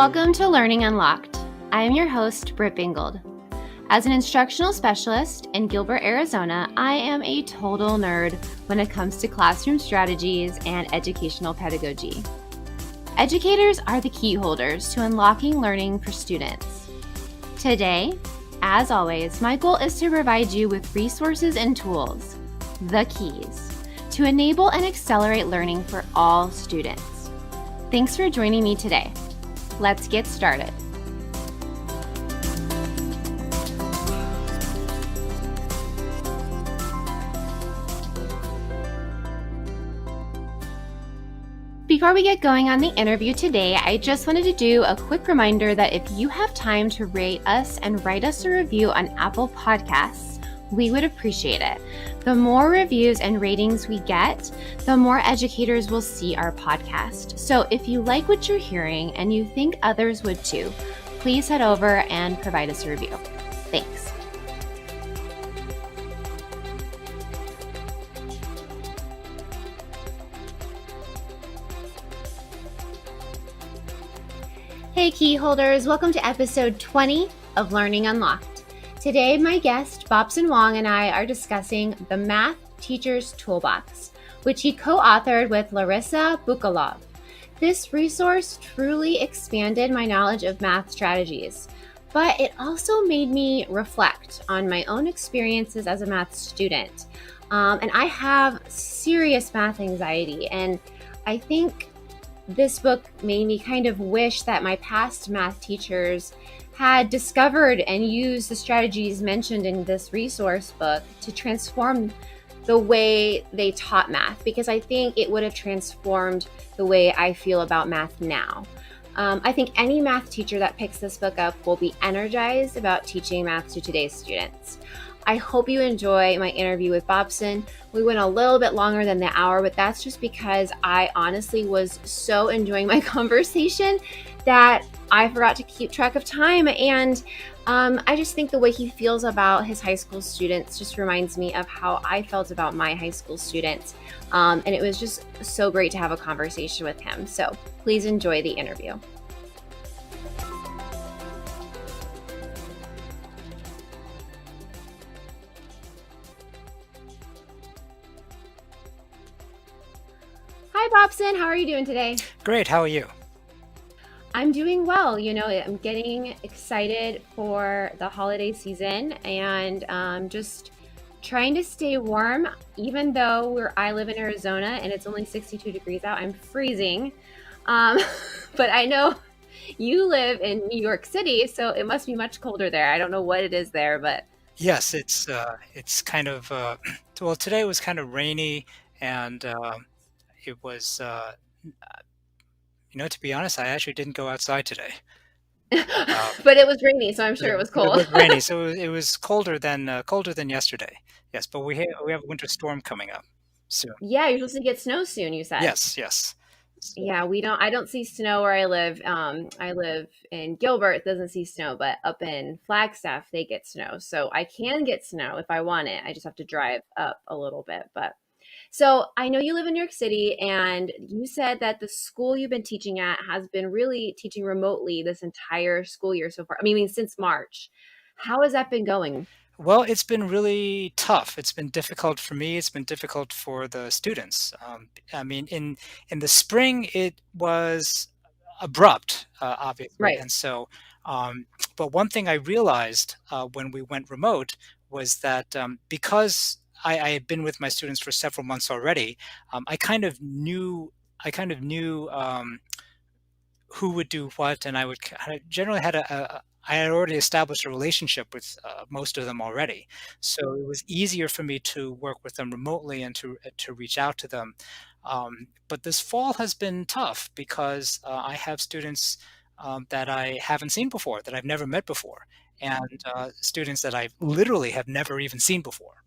Welcome to Learning Unlocked. I am your host, Brit Bingold. As an instructional specialist in Gilbert, Arizona, I am a total nerd when it comes to classroom strategies and educational pedagogy. Educators are the key holders to unlocking learning for students. Today, as always, my goal is to provide you with resources and tools, the keys, to enable and accelerate learning for all students. Thanks for joining me today. Let's get started. Before we get going on the interview today, I just wanted to do a quick reminder that if you have time to rate us and write us a review on Apple Podcasts, we would appreciate it. The more reviews and ratings we get, the more educators will see our podcast. So if you like what you're hearing and you think others would too, please head over and provide us a review. Thanks. Hey key holders, welcome to episode 20 of Learning Unlocked. Today, my guest, Bobson Wong, and I are discussing the Math Teacher's Toolbox, which he co-authored with Larisa Bukalov. This resource truly expanded my knowledge of math strategies, but it also made me reflect on my own experiences as a math student. And I have serious math anxiety, and I think this book made me kind of wish that my past math teachers had discovered and used the strategies mentioned in this resource book to transform the way they taught math, because I think it would have transformed the way I feel about math now. I think any math teacher that picks this book up will be energized about teaching math to today's students. I hope you enjoy my interview with Bobson. We went a little bit longer than the hour, but that's just because I honestly was so enjoying my conversation that I forgot to keep track of time. And I just think the way he feels about his high school students just reminds me of how I felt about my high school students. And it was just so great to have a conversation with him. So please enjoy the interview. Hi, Bobson. How are you doing today? Great. How are you? I'm doing well. You know, I'm getting excited for the holiday season and just trying to stay warm, even though I live in Arizona and it's only 62 degrees out. I'm freezing. But I know you live in New York City, so it must be much colder there. I don't know what it is there, but Yes, it's kind of well, today was kind of rainy, and it was to be honest, I actually didn't go outside today. but it was rainy, so I'm sure it was It cold. was rainy, so it was colder than yesterday. Yes, but we have a winter storm coming up soon. Yeah, you're supposed to get snow soon, you said. Yes. So, Yeah, I don't see snow where I live. I live in Gilbert, it doesn't see snow, but up in Flagstaff, they get snow. So I can get snow if I want it. I just have to drive up a little bit. So I know you live in New York City, and you said that the school you've been teaching at has been really teaching remotely this entire school year so far. I mean, since March. How has that been going? well, it's been really tough. It's been difficult for me. It's been difficult for the students. I mean, in the spring, it was abrupt, obviously. Right. And so, but one thing I realized when we went remote was that because I had been with my students for several months already, I kind of knew. Who would do what, and I generally had I had already established a relationship with most of them already, so it was easier for me to work with them remotely and to reach out to them. But this fall has been tough because I have students that I haven't seen before, that I've never met before, and students that I literally have never even seen before.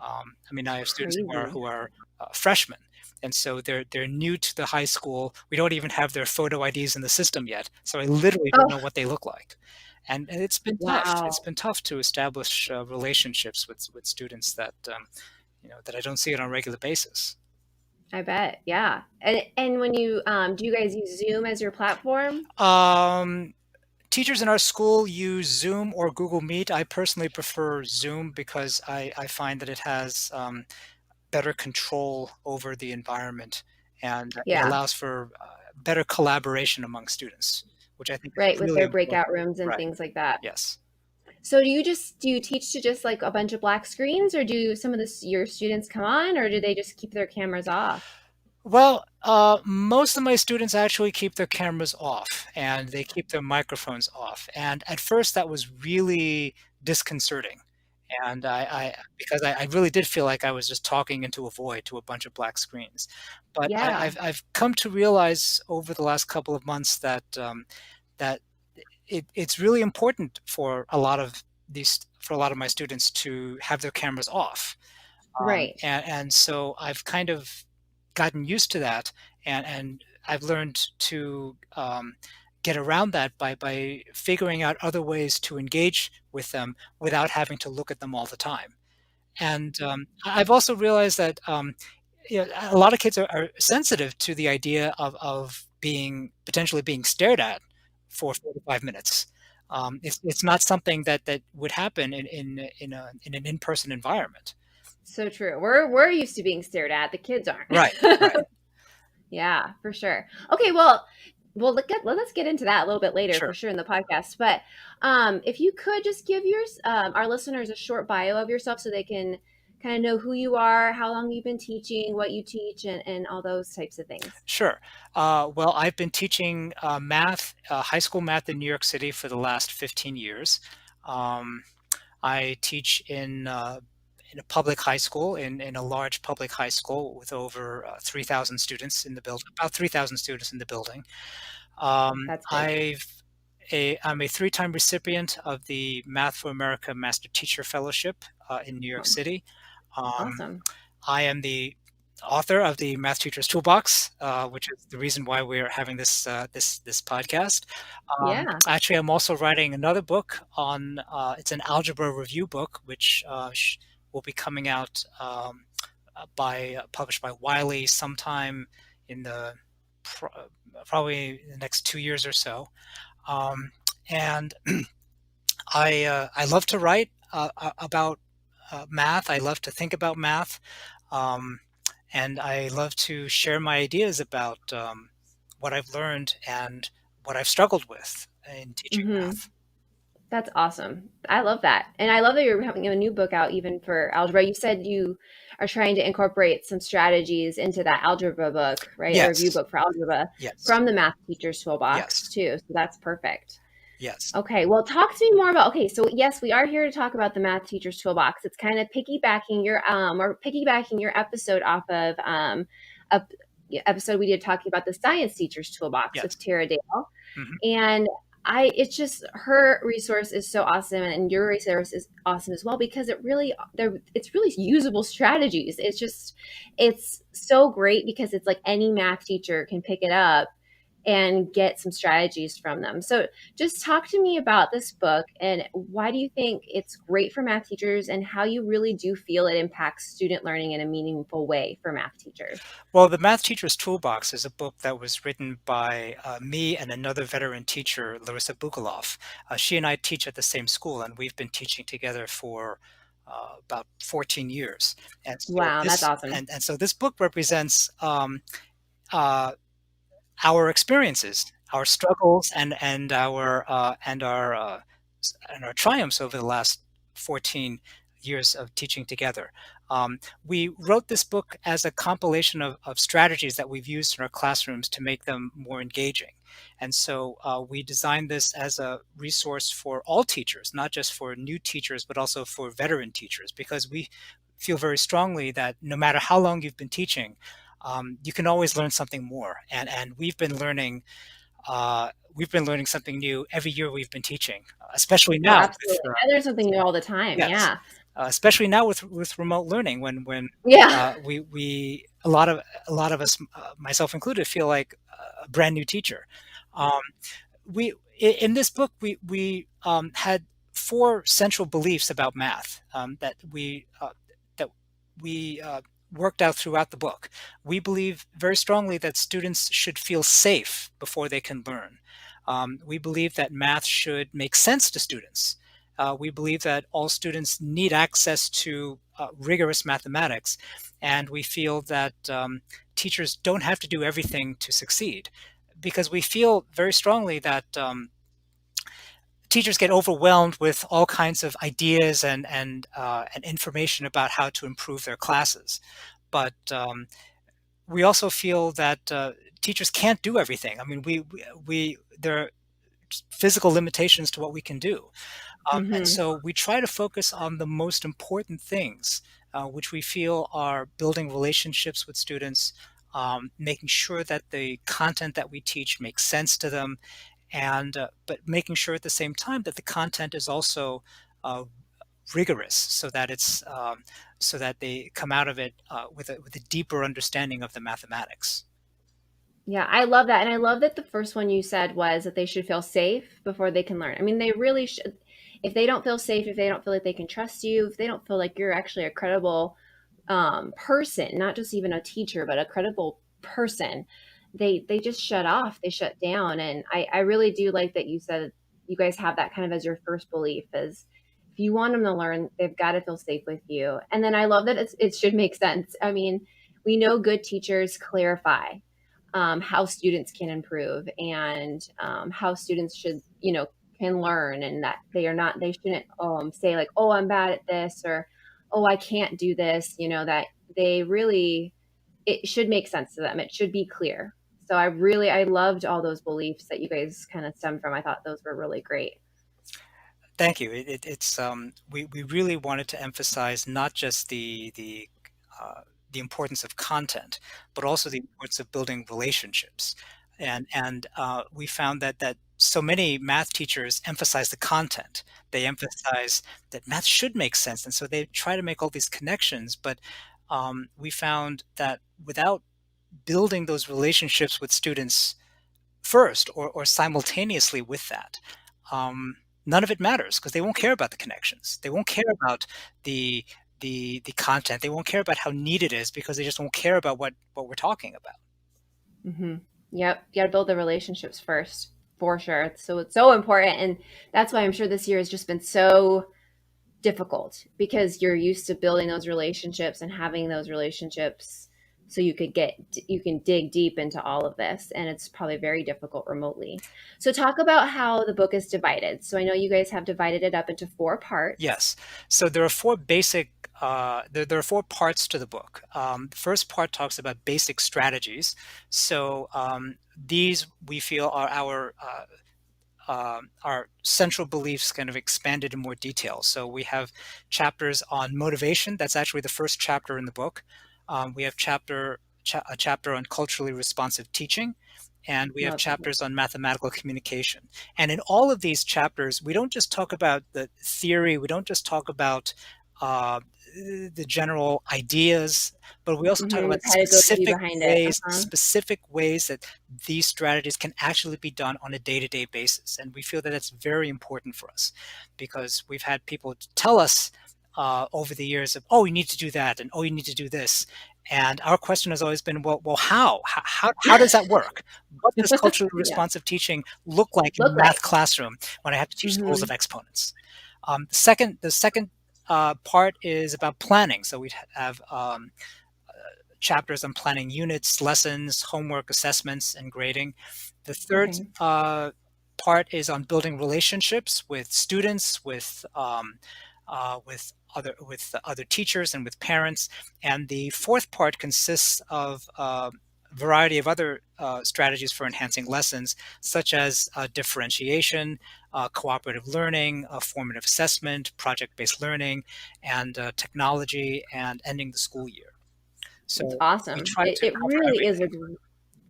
I mean, I have students Crazy. who are freshmen, and so they're new to the high school. We don't even have their photo IDs in the system yet, so I literally don't know Oh, what they look like. And it's been tough. It's wow. been tough to establish relationships with students that that I don't see on a regular basis. I bet. Yeah. And when you do you guys use Zoom as your platform? Um, Teachers in our school use Zoom or Google Meet. I personally prefer Zoom because I find that it has better control over the environment, and it Yeah. allows for better collaboration among students, which I think is Right, with really their important. breakout rooms and Right. things like that. Yes. So do you teach to just like a bunch of black screens, or do some of your students come on, or do they just keep their cameras off? Well, most of my students actually keep their cameras off and they keep their microphones off. And at first, that was really disconcerting. And because I really did feel like I was just talking into a void to a bunch of black screens. But Yeah. I've come to realize over the last couple of months that that it's really important for a lot of my students to have their cameras off. Right. And so I've kind of gotten used to that, and I've learned to get around that by figuring out other ways to engage with them without having to look at them all the time. And I've also realized that a lot of kids are sensitive to the idea of being potentially being stared at for 45 minutes. It's not something that would happen in an in-person environment. So true. We're used to being stared at. The kids aren't. Right, right. Yeah, for sure. Okay, well, let's get into that a little bit later for Sure. sure in the podcast. But if you could just give our listeners a short bio of yourself so they can kind of know who you are, how long you've been teaching, what you teach, and all those types of things. Sure. Well, I've been teaching math, high school math in New York City for the last 15 years. Um, I teach in a public high school, in a large public high school with over 3,000 students in the building, about 3,000 students in the building. That's big. I'm a three-time recipient of the Math for America Master Teacher Fellowship in New York Oh, City. Um, awesome. I am the author of the Math Teacher's Toolbox, which is the reason why we're having this podcast. Yeah, Actually, I'm also writing another book on. It's an algebra review book, which will be coming out by published by Wiley sometime in the pro- probably the next 2 years or so. Um, and I love to write about math. I love to think about math, um, and I love to share my ideas about what I've learned and what I've struggled with in teaching hmm math. that's awesome. I love that, and I love that you're having a new book out even for algebra. You said you are trying to incorporate some strategies into that algebra book, right? A review Yes, book for algebra yes, from the Math Teacher's Toolbox yes, too. So that's perfect. yes, Okay, well, talk to me more about. Okay, so yes, we are here to talk about the Math Teacher's Toolbox. It's kind of piggybacking your episode off of a episode we did talking about the Science Teacher's Toolbox yes. with Tara Dale, Hmm. and it's just her resource is so awesome, and your resource is awesome as well because it's really usable strategies. It's so great because it's like any math teacher can pick it up and get some strategies from them. So just talk to me about this book and why do you think it's great for math teachers and how you really do feel it impacts student learning in a meaningful way for math teachers. Well, the Math Teacher's Toolbox is a book that was written by me and another veteran teacher, Larisa Bukalov. She and I teach at the same school, and we've been teaching together for about 14 years. And so Wow, that's awesome. this book represents uh, our experiences, our struggles, and our triumphs over the last 14 years of teaching together. We wrote this book as a compilation of strategies that we've used in our classrooms to make them more engaging. And so we designed this as a resource for all teachers, not just for new teachers, but also for veteran teachers, because we feel very strongly that no matter how long you've been teaching, you can always learn something more. And we've been learning something new every year we've been teaching, especially Oh, now with absolutely. I learn something new all the time. yes, Yeah. especially now with remote learning when Yeah. we a lot of us, myself included, feel like a brand new teacher. Um, in this book we had four central beliefs about math that we worked out throughout the book. We believe very strongly that students should feel safe before they can learn. We believe that math should make sense to students. We believe that all students need access to rigorous mathematics, and we feel that teachers don't have to do everything to succeed, because we feel very strongly that teachers get overwhelmed with all kinds of ideas and information about how to improve their classes. But we also feel that teachers can't do everything. I mean, we there are physical limitations to what we can do. And Hmm. so we try to focus on the most important things, which we feel are building relationships with students, making sure that the content that we teach makes sense to them, and but making sure at the same time that the content is also uh, rigorous, so that so that they come out of it with a deeper understanding of the mathematics. Yeah, I love that. And I love that the first one you said was that they should feel safe before they can learn. I mean, they really should. If they don't feel safe, if they don't feel like they can trust you, if they don't feel like you're actually a credible person, not just even a teacher, but a credible person, they just shut off, they shut down. And I really do like that you said you guys have that kind of as your first belief is if you want them to learn, they've got to feel safe with you. And then I love that it should make sense. I mean, we know good teachers clarify how students can improve and how students should, can learn, and that they shouldn't say like, oh, I'm bad at this, or oh, I can't do this, that they really, it should make sense to them. It should be clear. So I loved all those beliefs that you guys kind of stemmed from. I thought those were really great. Thank you. It's we really wanted to emphasize not just the importance of content, but also the importance of building relationships. And we found that so many math teachers emphasize the content. They emphasize that math should make sense, and so they try to make all these connections. But we found that without building those relationships with students first, or simultaneously with that, um, none of it matters, because they won't care about the connections. They won't care about the the content. They won't care about how neat it is, because they just won't care about what we're talking about. Hmm. Yep, you got to build the relationships first, for sure. So it's so important, and that's why I'm sure this year has just been so difficult because you're used to building those relationships and having those relationships so you can dig deep into all of this, and it's probably very difficult remotely. So talk about how the book is divided. So I know you guys have divided it up into four parts. Yes. So there are four basic there are four parts to the book. The first part talks about basic strategies. So these we feel are our central beliefs kind of expanded in more detail. So we have chapters on motivation. That's actually the first chapter in the book. We have a chapter on culturally responsive teaching, and we have Love that. chapters on mathematical communication. And in all of these chapters, we don't just talk about the theory, we don't just talk about uh, the general ideas, but we also talk Hmm. The about pedagogy behind it. Uh-huh. specific ways that these strategies can actually be done on a day-to-day basis. And we feel that that's very important for us, because we've had people tell us over the years of, oh, you need to do that, and oh, you need to do this. And our question has always been, well, how does that work? What does culturally Yeah. responsive teaching look like in Look a like. math classroom when I have to teach the rules Hmm. of exponents? The second part is about planning. So we have chapters on planning units, lessons, homework, assessments, and grading. The third Okay. part is on building relationships with students, with other teachers, and with parents. And the fourth part consists of a variety of other strategies for enhancing lessons, such as differentiation, cooperative learning, formative assessment, project-based learning, and technology, and ending the school year. It's So we awesome. try to It cover really is a everything.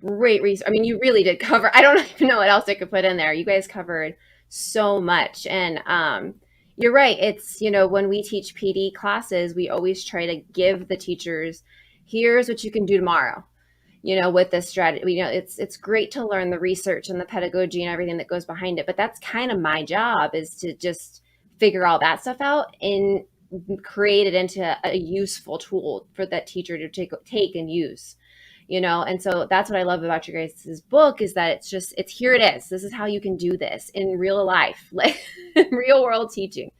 great resource. I mean, you really did cover. I don't even know what else I could put in there. You guys covered so much, and you're right. It's when we teach PD classes, we always try to give the teachers, here's what you can do tomorrow. With this strategy, it's great to learn the research and the pedagogy and everything that goes behind it. But that's kind of my job is to just figure all that stuff out. And create it into a useful tool for that teacher to take and use, and so that's what I love about your guys' book, is that it's here, it is, this is how you can do this in real life, like real world teaching.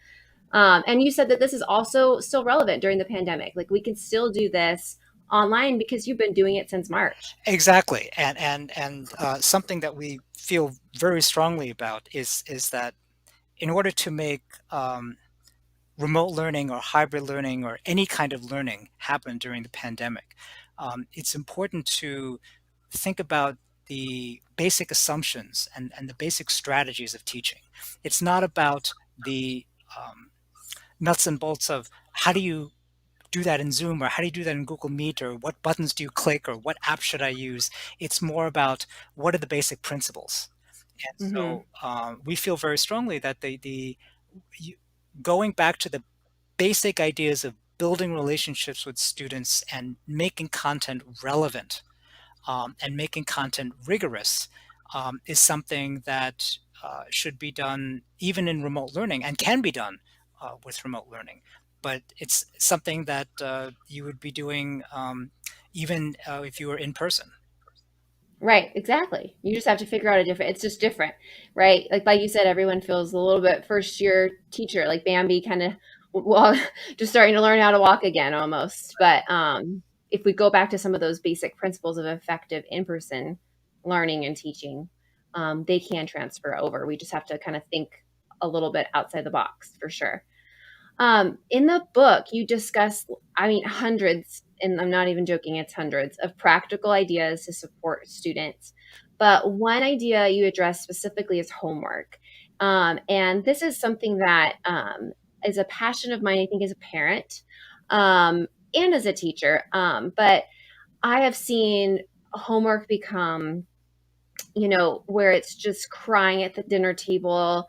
And you said that this is also still relevant during the pandemic, like we can still do this online because you've been doing it since March. Exactly, and something that we feel very strongly about is that in order to make remote learning or hybrid learning or any kind of learning happen during the pandemic, it's important to think about the basic assumptions and the basic strategies of teaching. It's not about the nuts and bolts of how do you do that in Zoom, or how do you do that in Google Meet, or what buttons do you click, or what app should I use. It's more about what are the basic principles. And Mm-hmm. so we feel very strongly that the you, going back to the basic ideas of building relationships with students and making content relevant, and making content rigorous, is something that should be done even in remote learning, and can be done with remote learning. But it's something that you would be doing even if you were in person. Right, exactly. You just have to figure out a different, it's just different, right? Like you said, everyone feels a little bit first year teacher, like Bambi kind of, well, just starting to learn how to walk again almost. But if we go back to some of those basic principles of effective in-person learning and teaching, they can transfer over. We just have to kind of think a little bit outside the box for sure. In the book, you discuss, I mean, hundreds, and I'm not even joking, it's hundreds of practical ideas to support students. But one idea you address specifically is homework. And this is something that is a passion of mine, I think, as a parent and as a teacher. But I have seen homework become, where it's just crying at the dinner table.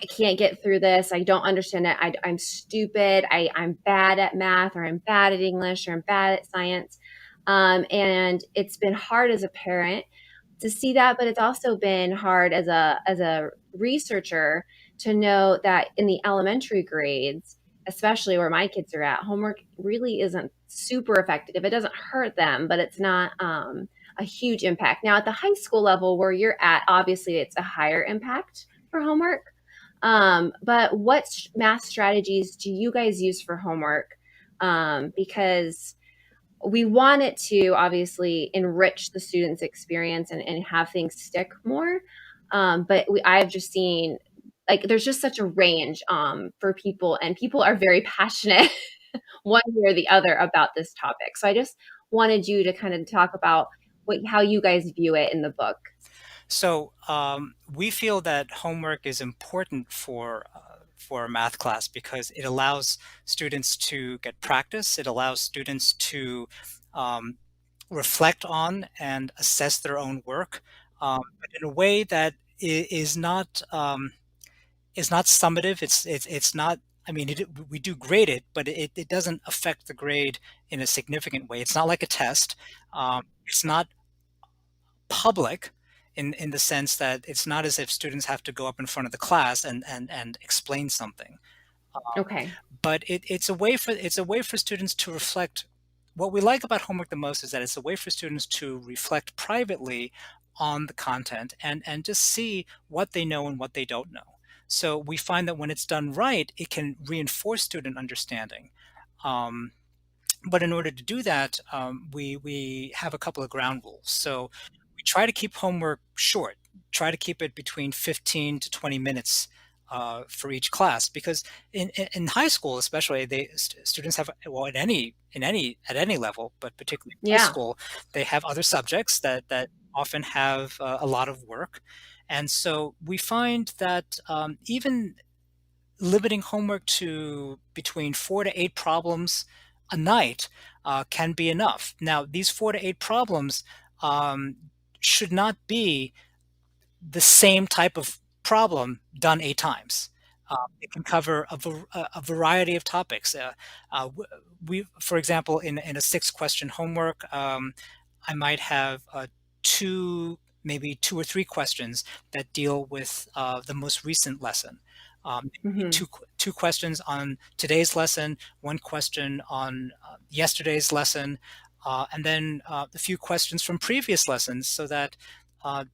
I can't get through this. I don't understand it. I'm stupid. I'm bad at math, or I'm bad at English, or I'm bad at science. And it's been hard as a parent to see that, but it's also been hard as a researcher to know that in the elementary grades, especially where my kids are at, homework really isn't super effective. It doesn't hurt them, but it's not a huge impact. Now, at the high school level where you're at, obviously it's a higher impact for homework. But what math strategies do you guys use for homework? Because we want it to obviously enrich the student's experience and have things stick more. But I've just seen, like, there's just such a range for people, and people are very passionate one way or the other about this topic. So I just wanted you to kind of talk about how you guys view it in the book. So we feel that homework is important for a math class because it allows students to get practice. It allows students to um, reflect on and assess their own work, but in a way that is not summative. It's not. I mean, we do grade it, but it doesn't affect the grade in a significant way. It's not like a test. It's not public in the sense that it's not as if students have to go up in front of the class and explain something. Okay. But it's a way for students to reflect. What we like about homework the most is that it's a way for students to reflect privately on the content and just see what they know and what they don't know. So we find that when it's done right, it can reinforce student understanding. Um, but in order to do that, we have a couple of ground rules. So we try to keep homework short, try to keep it between 15 to 20 minutes for each class, because in high school, especially, students have, well, at any level, but particularly in high Yeah. school, they have other subjects that often have a lot of work, and so we find that even limiting homework to between 4 to 8 problems a night can be enough. Now, these 4 to 8 problems um, should not be the same type of problem done 8 times. It can cover a variety of topics. For example, in a 6 question homework, I might have maybe 2 or 3 questions that deal with the most recent lesson. Maybe Hmm. two questions on today's lesson, one question on yesterday's lesson, and then a few questions from previous lessons, so that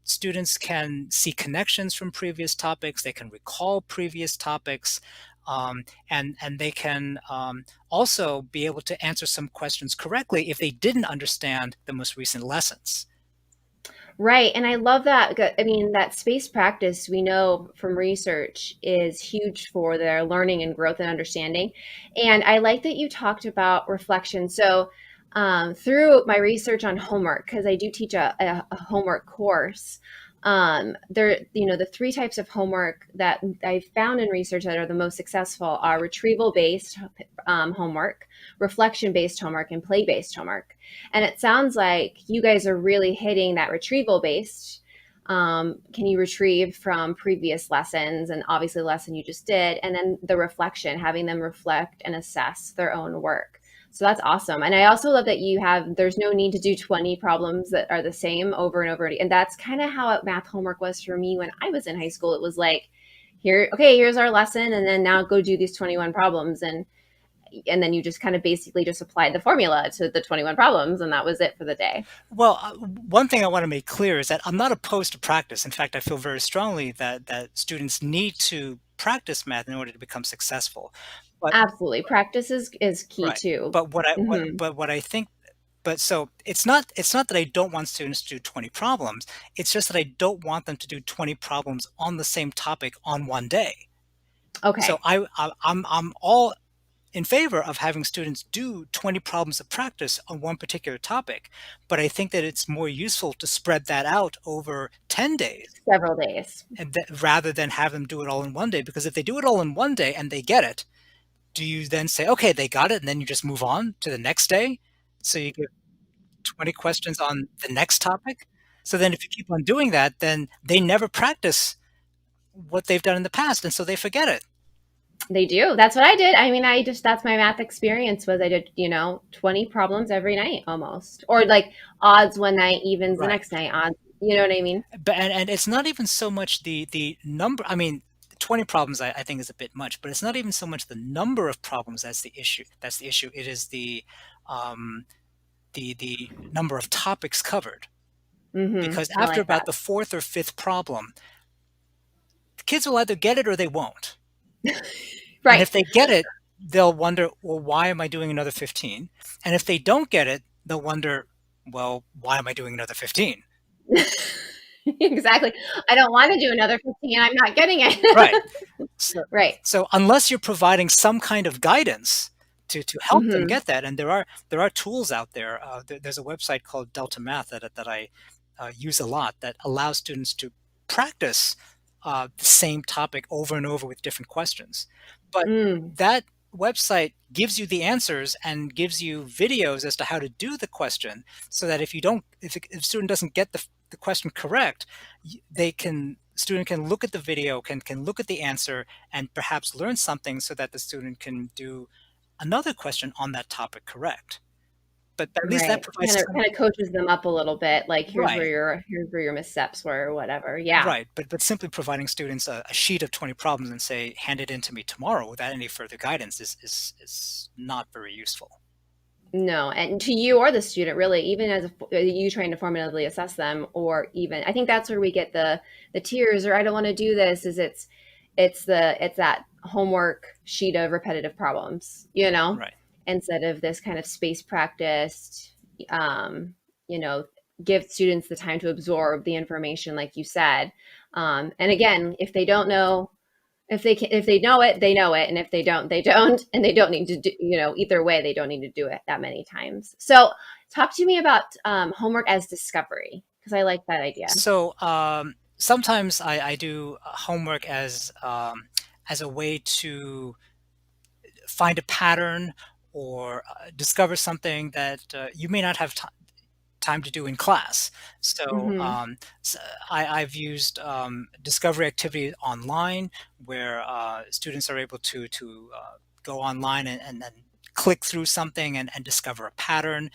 students can see connections from previous topics, they can recall previous topics, and they can also be able to answer some questions correctly if they didn't understand the most recent lessons. Right. And I love that. I mean, that space practice we know from research is huge for their learning and growth and understanding. And I like that you talked about reflection. So, through my research on homework, because I do teach a homework course, there, the three types of homework that I found in research that are the most successful are retrieval based homework, reflection based homework, and play based homework. And it sounds like you guys are really hitting that retrieval based. Can you retrieve from previous lessons and obviously the lesson you just did? And then the reflection, having them reflect and assess their own work. So that's awesome. And I also love that there's no need to do 20 problems that are the same over and over again. And that's kind of how math homework was for me when I was in high school. It was like, here's our lesson. And then now go do these 21 problems. And then you just kind of basically just applied the formula to the 21 problems, and that was it for the day. Well, one thing I want to make clear is that I'm not opposed to practice. In fact, I feel very strongly that students need to practice math in order to become successful. But Absolutely. Practice is key right, too. but what I what Hmm. but what I think but so it's not that I don't want students to do 20 problems. It's just that I don't want them to do 20 problems on the same topic on one day. So Okay. I'm all in favor of having students do 20 problems of practice on one particular topic, but I think that it's more useful to spread that out over 10 days, Several days. and rather than have them do it all in one day. Because if they do it all in one day and they get it, do you then say, okay, they got it, and then you just move on to the next day? So you give 20 questions on the next topic. So then if you keep on doing that, then they never practice what they've done in the past, and so they forget it. They do. That's what I did. I mean, that's my math experience was I did, 20 problems every night almost. Or like odds one night, evens the Right. next night, odds, you know what I mean? But and it's not even so much the number. I mean, 20 problems I think is a bit much, but it's not even so much the number of problems that's the issue. That's the issue. It is um, the number of topics covered. Because I after like about that. the fourth or fifth problem, the kids will either get it or they won't. And Right. if they get it, they'll wonder, well, why am I doing another 15? And if they don't get it, they'll wonder, well, why am I doing another 15? Exactly. I don't want to do another 15. I'm not getting Right. it. So, Right. so unless you're providing some kind of guidance to help them Hmm. get that, and there are tools out there. There's a website called Delta Math that I use a lot that allows students to practice the same topic over and over with different questions. But Mm, that website gives you the answers and gives you videos as to how to do the question, so that if a student doesn't get the question correct, they can student can look at the video, can look at the answer, and perhaps learn something so that the student can do another question on that topic correct. But at least that right. provides some. Kind of coaches them up a little bit. Like Right. here's where your missteps were or whatever. Yeah. Right, but simply providing students a sheet of 20 problems and say, hand it in to me tomorrow without any further guidance is not very useful. No, and to you or the student, really, even as you trying to formatively assess them, or even I think that's where we get the tears or I don't want to do this. Is it's that homework sheet of repetitive problems, Right. instead of this kind of space practiced, um, you know, give students the time to absorb the information, like you said. And again, if they don't know if they know it, they know it, and if they don't, they don't, and they don't need to do, either way, they don't need to do it that many times. So, talk to me about homework as discovery because I like that idea. So sometimes I do homework as a way to find a pattern or discover something that you may not have time to do in class. So, Hmm. I've used discovery activities online where students are able to go online and then click through something and discover a pattern.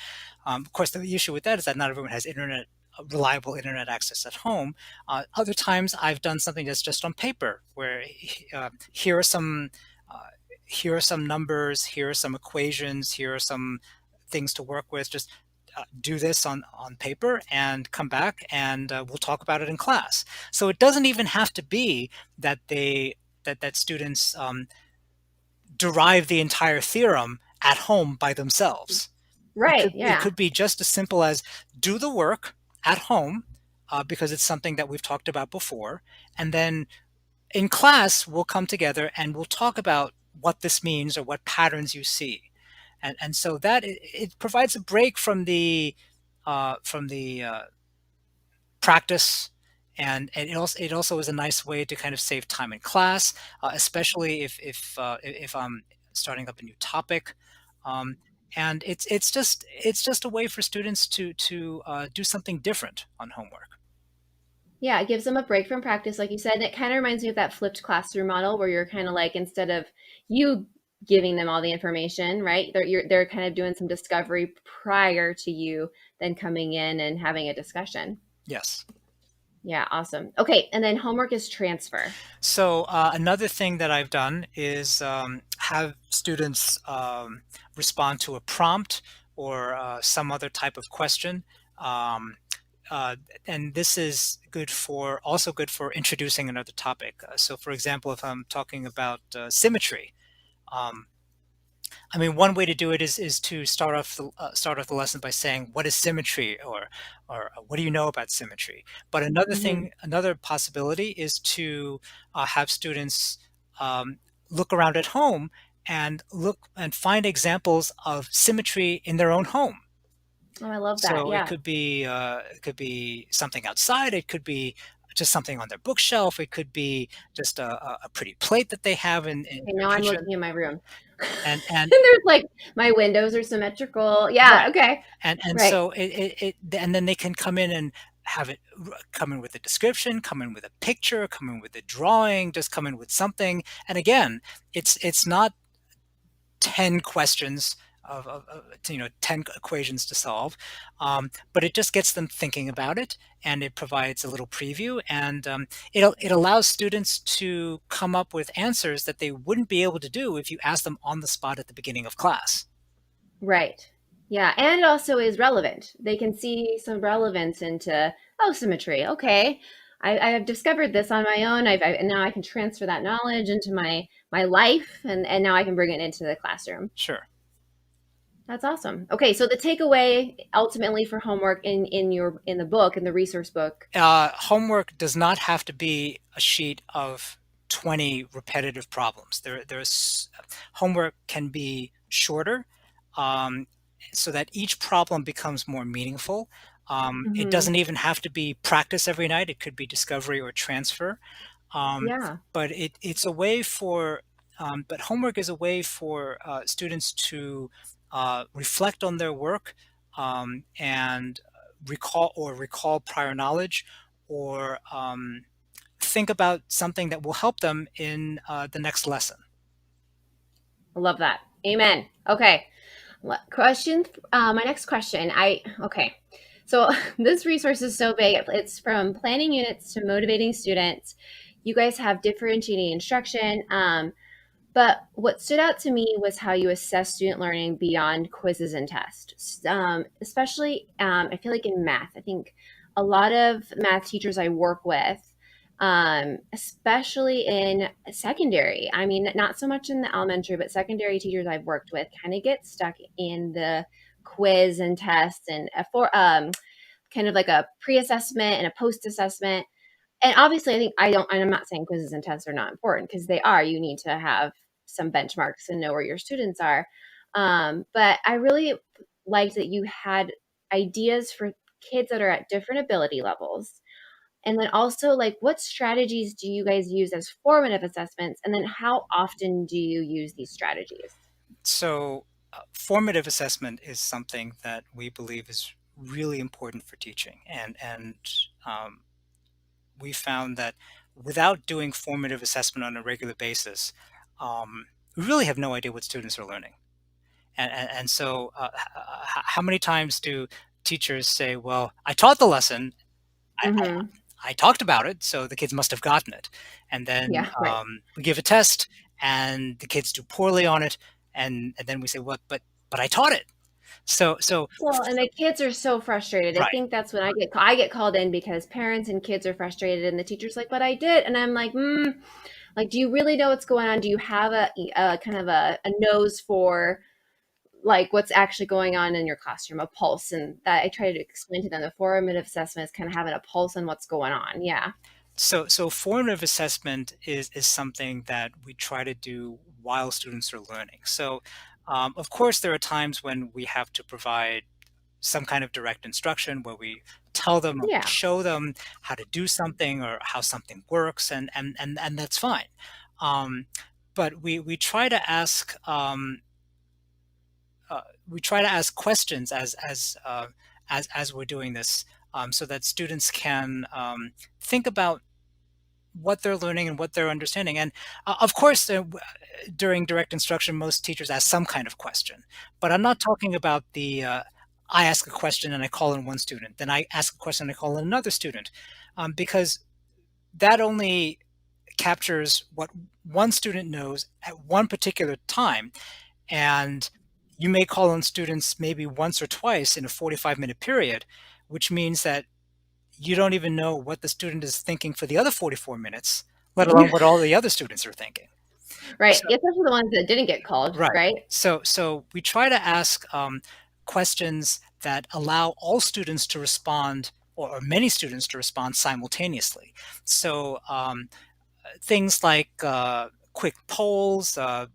Of course, the issue with that is that not everyone has internet reliable internet access at home. Other times I've done something that's just on paper, where here are some uh, here are some numbers, here are some equations, here are some things to work with. Just do this on paper and come back, and we'll talk about it in class. So it doesn't even have to be that that students derive the entire theorem at home by themselves. Right. It Yeah. could be just as simple as do the work at home, because it's something that we've talked about before, and then in class we'll come together and we'll talk about what this means or what patterns you see, and so that it provides a break from the practice, and it also is a nice way to kind of save time in class, especially if I'm starting up a new topic. Um, and it's just a way for students to do something different on homework. Yeah, it gives them a break from practice, like you said. And it kind of reminds me of that flipped classroom model where you're kind of like, instead of you giving them all the information, right? They're kind of doing some discovery prior to you then coming in and having a discussion. Yes. Yeah, awesome. Okay, and then homework is transfer. So another thing that I've done is have students respond to a prompt or some other type of question. Um, uh, and this is also good for introducing another topic. So for example, if I'm talking about symmetry, um, I mean, one way to do it is to start off the lesson by saying, "What is symmetry?" or "What do you know about symmetry?" But Hmm. another possibility is to have students um, look around at home and look and find examples of symmetry in their own home. Oh, I love that. So Yeah. it could be something outside. It could be just something on their bookshelf. It could be just a pretty plate that they have in Okay, their now I'm kitchen. looking in my room. And There's like my windows are symmetrical. Yeah, right. okay. And Right. so and then they can come in and come in with a description, come in with a picture, come in with a drawing, just come in with something. And again, it's not 10 questions of 10 equations to solve, but it just gets them thinking about it, and it provides a little preview, and it allows students to come up with answers that they wouldn't be able to do if you asked them on the spot at the beginning of class. Right. Yeah, and it also is relevant. They can see some relevance into, oh, symmetry. Okay. I have discovered this on my own. And now I can transfer that knowledge into my life, and now I can bring it into the classroom. Sure. That's awesome. Okay, so the takeaway ultimately for homework in the book, in the resource book. Homework does not have to be a sheet of 20 repetitive problems. There's homework can be shorter, um, so that each problem becomes more meaningful. It Hmm. doesn't even have to be practice every night. It could be discovery or transfer. Um, Yeah. but it's a way for, but homework is a way for students to reflect on their work, and recall prior knowledge, or think about something that will help them in the next lesson. I love that. Amen. Okay. Question. My next question. Okay. So this resource is so big. It's from planning units to motivating students. You guys have differentiating instruction. But what stood out to me was how you assess student learning beyond quizzes and tests. Especially, I feel like in math, I think a lot of math teachers I work with, especially in secondary, I mean, not so much in the elementary, but secondary teachers I've worked with kind of get stuck in the quiz and tests and kind of like a pre-assessment and a post-assessment. And obviously, I think I'm not saying quizzes and tests are not important, because they are. You need to have some benchmarks and know where your students are. But I really liked that you had ideas for kids that are at different ability levels. And then also, like, what strategies do you guys use as formative assessments? And then how often do you use these strategies? So, formative assessment is something that we believe is really important for teaching, and um, we found that without doing formative assessment on a regular basis, we really have no idea what students are learning. And so, how many times teachers say, well, I taught the lesson. I, I, Mm-hmm. I talked about it, so the kids must have gotten it. And then Yeah, right. we give a test, and the kids do poorly on it, and then we say, "What? But I taught it." So Well, and the kids are so frustrated. I right. think that's when I get called in because parents and kids are frustrated, and the teacher's like, "But I did," and I'm like, like, do you really know what's going on? Do you have a kind of a nose for like what's actually going on in your classroom, a pulse?" And that I try to explain to them the formative assessment is kind of having a pulse on what's going on. Yeah, So formative assessment is something that we try to do while students are learning. So of course, there are times when we have to provide some kind of direct instruction where we tell them or we yeah, show them how to do something or how something works, and that's fine. Um, but we try to ask questions as we're doing this, so that students can think about what they're learning and what they're understanding. And of course, during direct instruction, most teachers ask some kind of question. But I'm not talking about the I ask a question and I call in one student, then I ask a question and I call in another student, because that only captures what one student knows at one particular time. And you may call on students maybe once or twice in a 45-minute period, which means that you don't even know what the student is thinking for the other 44 minutes, let alone what all the other students are thinking. right. So, Especially the ones that didn't get called, right. right? So we try to ask questions that allow all students to respond, or many students to respond simultaneously. So things like quick polls, and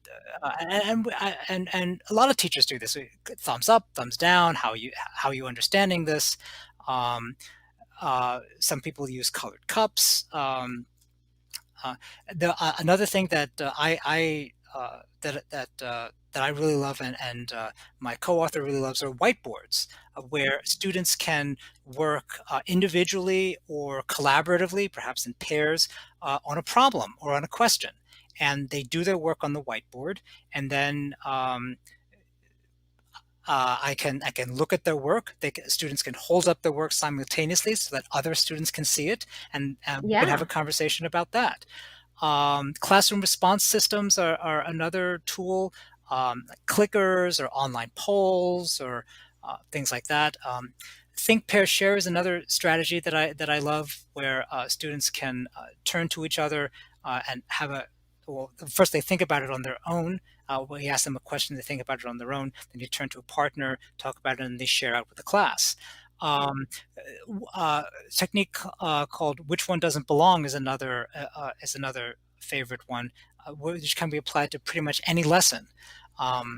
a lot of teachers do this. Thumbs up, thumbs down. How you understanding this? Um, some people use colored cups. Uh, Another thing that I really love, and my co-author really loves, are whiteboards, where students can work individually or collaboratively, perhaps in pairs, on a problem or on a question, and they do their work on the whiteboard, and then I can look at their work. Students can hold up their work simultaneously so that other students can see it, and we can have a Yeah. conversation about that. Classroom response systems are another tool, like clickers or online polls or things like that. Think, pair, share is another strategy that I love, where students can turn to each other and have a well, first they think about it on their own. When you ask them a question, they think about it on their own. Then you turn to a partner, talk about it, and they share out with the class. Um, Technique called "Which One Doesn't Belong" is another favorite one, which can be applied to pretty much any lesson.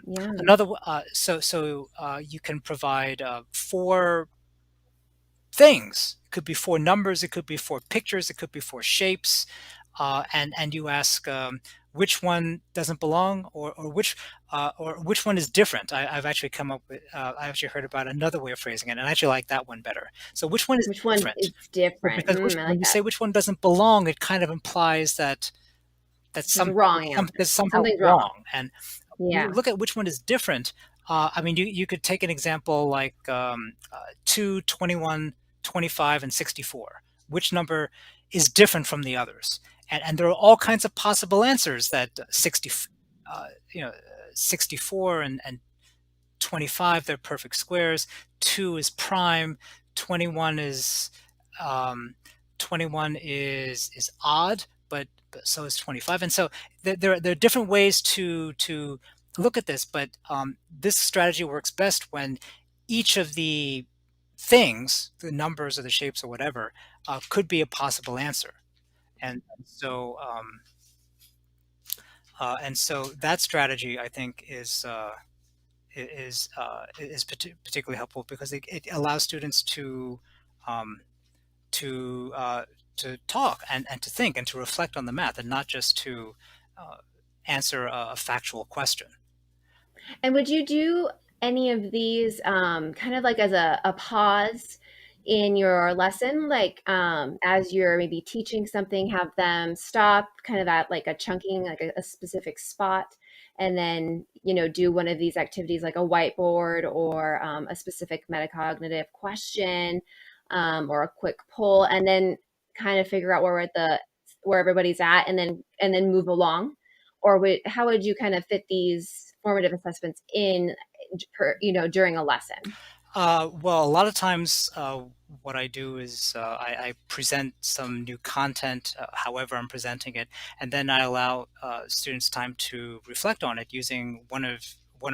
Yeah. You can provide four things. It could be four numbers, it could be four pictures, it could be four shapes, and you ask which one doesn't belong, or which one is different. I've actually come up with I actually heard about another way of phrasing it, and I actually like that one better. So which one is Which one different? is different? Because I when like you that. say which one doesn't belong, it kind of implies that There's a wrong there's answer. somehow Something's wrong. wrong. And when you Yeah. look at which one is different, I mean, you could take an example like 2, 21, 25, and 64. Which number is different from the others? And there are all kinds of possible answers that 64 and 25, they're perfect squares. 2 is prime. 21 is um, 21 is odd, but so is 25. And so there are different ways to look at this, but this strategy works best when each of the things, the numbers or the shapes or whatever, could be a possible answer. And so that strategy, I think, particularly helpful, because it allows students um, to uh, to talk and to think and to reflect on the math, and not just to uh, answer a factual question. And would you do any of these kind of like as a pause in your lesson? Like as you're maybe teaching something, have them stop kind of at like a chunking, like a specific spot, and then, do one of these activities like a whiteboard or a specific metacognitive question, or a quick poll, and then kind of figure out where everybody's at, and then move along? Or how would you kind of fit these formative assessments in during a lesson? Well, a lot of times, what I do is I present some new content, however I'm presenting it, and then I allow students time to reflect on it using one or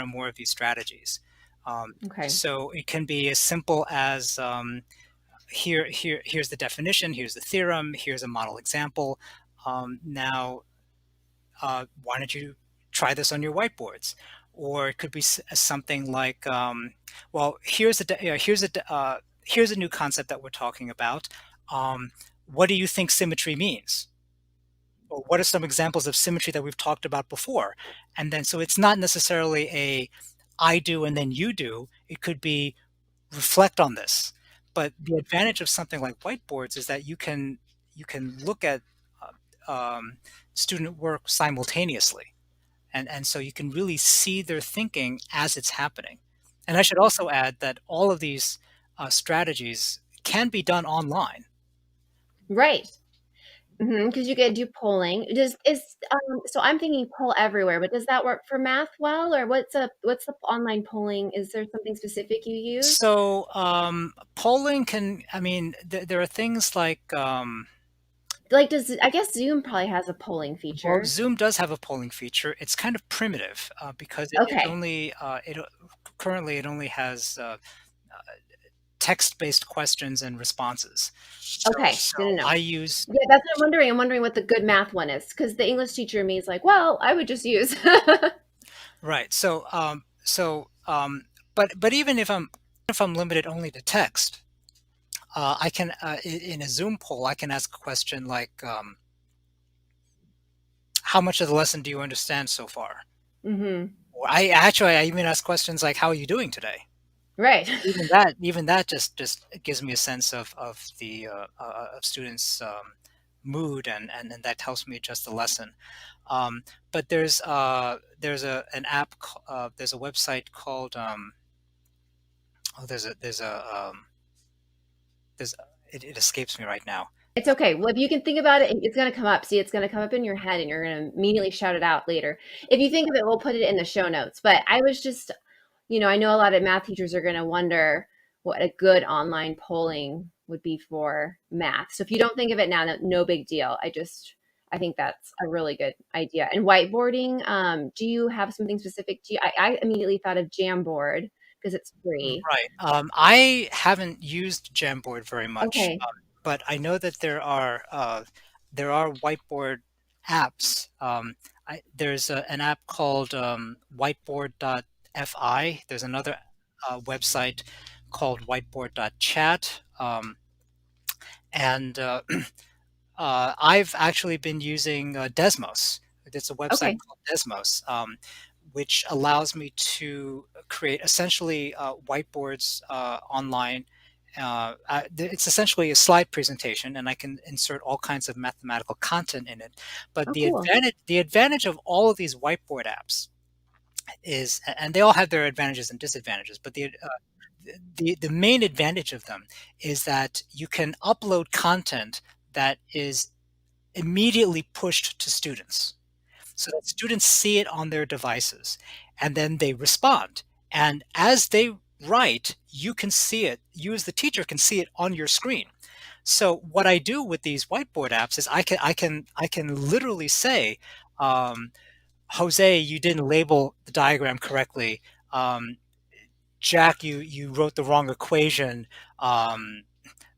more of these strategies. Okay. So it can be as simple as here's the definition, here's the theorem, here's a model example. Now why don't you try this on your whiteboards? Or it could be something like, well, here's a new concept that we're talking about. Um, what do you think symmetry means? Or what are some examples of symmetry that we've talked about before? And then, so it's not necessarily a I do and then you do. It could be reflect on this. But the advantage of something like whiteboards is that you can look at student work simultaneously, and so you can really see their thinking as it's happening. And I should also add that all of these strategies can be done online. Right. Because you could do polling. So I'm thinking poll everywhere, but does that work for math well, or what's the online polling? Is there something specific you use? So polling can, I mean, there are things like, Like, I guess Zoom probably has a polling well, feature. Zoom does have a polling feature. It's kind of primitive because Okay. currently it only has text-based questions and responses. So Okay. so Didn't know. I use Yeah, that's what I'm wondering. I'm wondering what the good math one is, because the English teacher in me is like, well, I would just use. right. But even if I'm limited only to text, I can in a Zoom poll I can ask a question like, how much of the lesson do you understand so far? Hmm. Or I even ask questions like, how are you doing today? Right. Even that just gives me a sense of the of students' mood, and that helps me adjust the lesson. But there's an app, there's a website called, oh, there's it escapes me right now. It's okay. Well, if you can think about it, it's going to come up. See, it's going to come up in your head and you're going to immediately shout it out later. If you think of it, we'll put it in the show notes. But I was just, I know a lot of math teachers are going to wonder what a good online polling would be for math. So if you don't think of it now, no big deal. I think that's a really good idea. And whiteboarding, do you have something specific? I immediately thought of Jamboard because it's free. Right. I haven't used Jamboard very much, Okay. but I know that there are whiteboard apps. There's an app called Whiteboard.fi. There's another website called Whiteboard.chat, and I've actually been using Desmos. It's a website Okay. called Desmos, which allows me to create essentially whiteboards online. It's essentially a slide presentation, and I can insert all kinds of mathematical content in it. But Oh, the cool. advantage of all of these whiteboard apps is, and they all have their advantages and disadvantages, but the main advantage of them is that you can upload content that is immediately pushed to students, so that students see it on their devices and then they respond. And as they write, you can see it, you as the teacher can see it on your screen. So what I do with these whiteboard apps is I can literally say, um, Jose, you didn't label the diagram correctly. Um, Jack, you wrote the wrong equation. Um,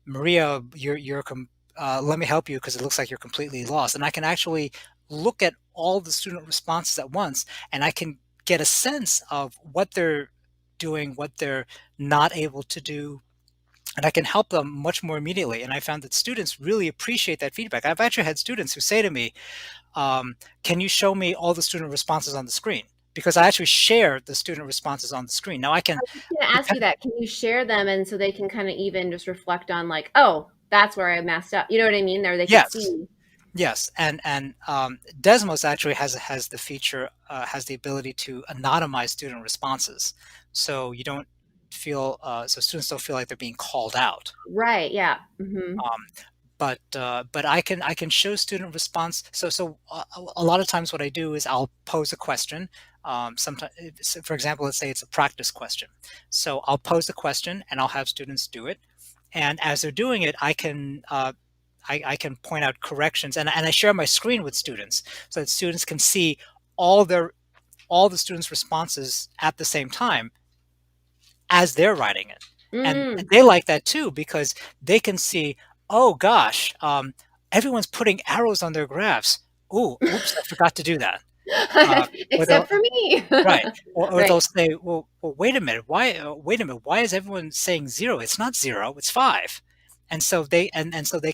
Maria, let me help you because it looks like you're completely lost. And I can actually look at all the student responses at once, and I can get a sense of what they're doing, what they're not able to do, and I can help them much more immediately. And I found that students really appreciate that feedback. I've actually had students who say to me, can you show me all the student responses on the screen? Because I actually share the student responses on the screen. Now I can, Going to ask you that. Can you share them and so they can kind of even just reflect on like, oh, that's where I messed up. You know what I mean? Or they could yes, see. Yes, and Desmos actually has the feature has the ability to anonymize student responses, so you don't feel so students don't feel like they're being called out. Right, yeah. Mhm. Um, but I can show student response. A lot of times what I do is I'll pose a question. Sometimes, for example, let's say it's a practice question. So I'll pose a question and I'll have students do it. And as they're doing it, I can point out corrections, and I share my screen with students so that students can see all their all the students' responses at the same time as they're writing it. And Mm. they like that too because they can see, oh gosh, everyone's putting arrows on their graphs. Ooh, oops, I forgot to do that. Or they'll Except for me. Right. Or Right. they'll say, well, wait a minute. Wait a minute. Why is everyone saying 0? It's not 0, it's 5. And so they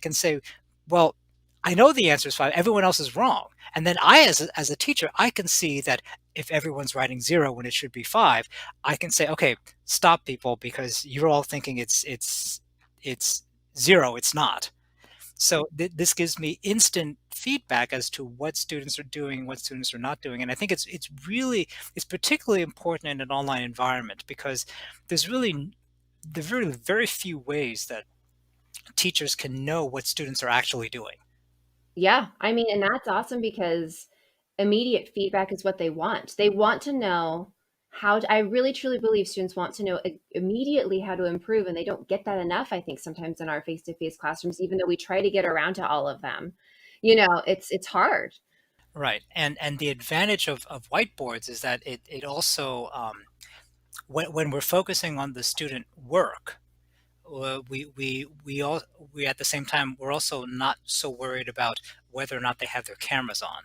can say, well, I know the answer is 5. Everyone else is wrong. And then as a teacher, I can see that if everyone's writing 0 when it should be 5, I can say, okay, stop people because you're all thinking it's 0. It's not. So this gives me instant feedback as to what students are doing, what students are not doing, and I think it's particularly important in an online environment because there's really there are very very few ways that teachers can know what students are actually doing. Yeah, I mean, and that's awesome because immediate feedback is what they want. They want to know how to, I really truly believe students want to know immediately how to improve, and they don't get that enough, I think, sometimes in our face-to-face classrooms, even though we try to get around to all of them. It's hard. Right, and the advantage of whiteboards is that it also when we're focusing on the student work, we at the same time we're also not so worried about whether or not they have their cameras on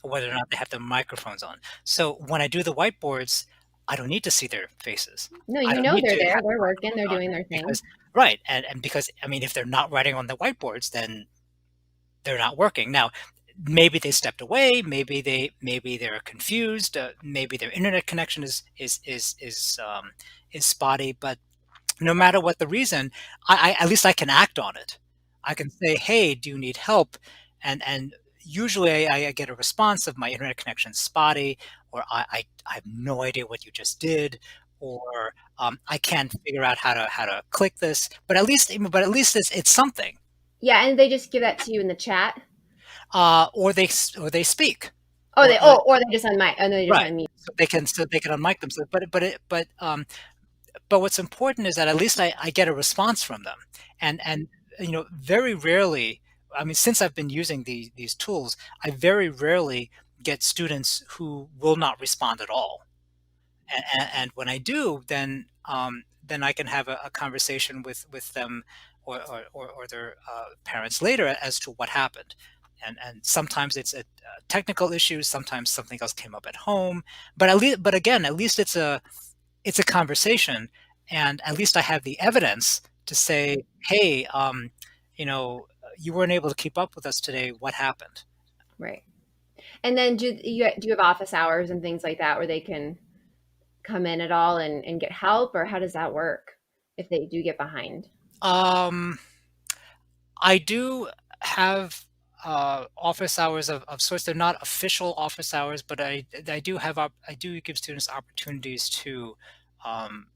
or whether or not they have their microphones on. So when I do the whiteboards, I don't need to see their faces. No, I you don't know need they're to there, have they're their working, they're microphones on doing their thing. because right, and because I mean if they're not writing on the whiteboards, then they're not working. Now, maybe they stepped away, maybe they're confused, maybe their internet connection is spotty, but no matter what the reason, I at least I can act on it. I can say, "Hey, do you need help?" And usually I get a response of my internet connection's spotty, or I have no idea what you just did, or I can't figure out how to click this. But at least it's something. Yeah, and they just give that to you in the chat. Or they speak, Oh, or, they or or they just unmic. Oh, no, they just right. unmute. So they can unmic them. But what's important is that at least I get a response from them. And very rarely, I mean, since I've been using these tools, I very rarely get students who will not respond at all. And when I do, then I can have a conversation with them or their parents later as to what happened. And sometimes it's a technical issues, sometimes something else came up at home. But again, at least it's a conversation, and at least I have the evidence to say, "Hey, you weren't able to keep up with us today. What happened?" Right. And then do you have office hours and things like that where they can come in at all and get help, or how does that work if they do get behind? Um, I do have office hours of sorts. They're not official office hours, but I do give students opportunities um,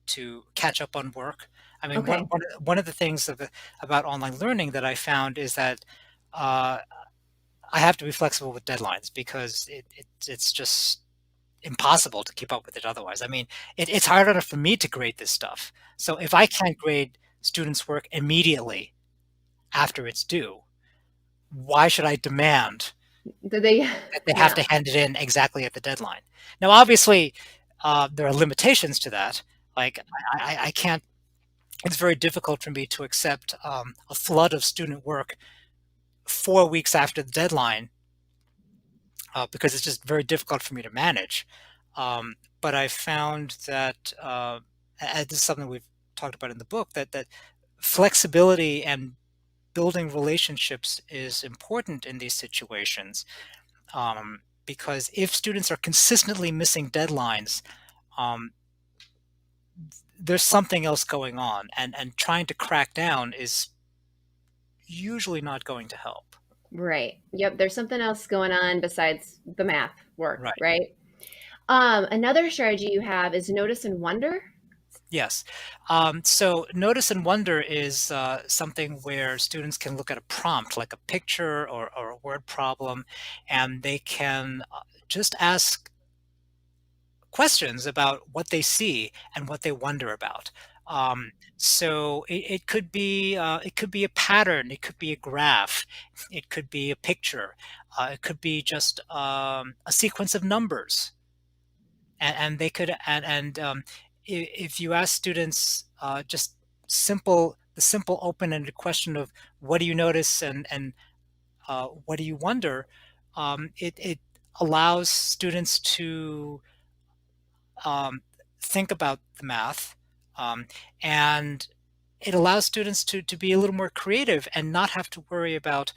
to catch up on work. I mean, Okay. one of the things about online learning that I found is that uh, I have to be flexible with deadlines because it's just impossible to keep up with it otherwise. I mean, it's hard enough for me to grade this stuff. So if I can't grade students' work immediately after it's due, why should I demand Do they that they have yeah. to hand it in exactly at the deadline? Now, obviously, there are limitations to that. Like I can't. It's very difficult for me to accept a flood of student work 4 weeks after the deadline because it's just very difficult for me to manage. But I found that and this is something we've talked about in the book that flexibility and building relationships is important in these situations because if students are consistently missing deadlines, um, there's something else going on, and trying to crack down is usually not going to help. Right. Yep. There's something else going on besides the math work, Right. right? Another strategy you have is notice and wonder. Yes. So notice and wonder is something where students can look at a prompt, like a picture or a word problem, and they can just ask questions about what they see and what they wonder about. So it could be a pattern, it could be a graph, it could be a picture, it could be just a sequence of numbers, and they could if you ask students just the simple open-ended question of what do you notice and what do you wonder, it allows students to um, think about the math, um, and it allows students to be a little more creative and not have to worry about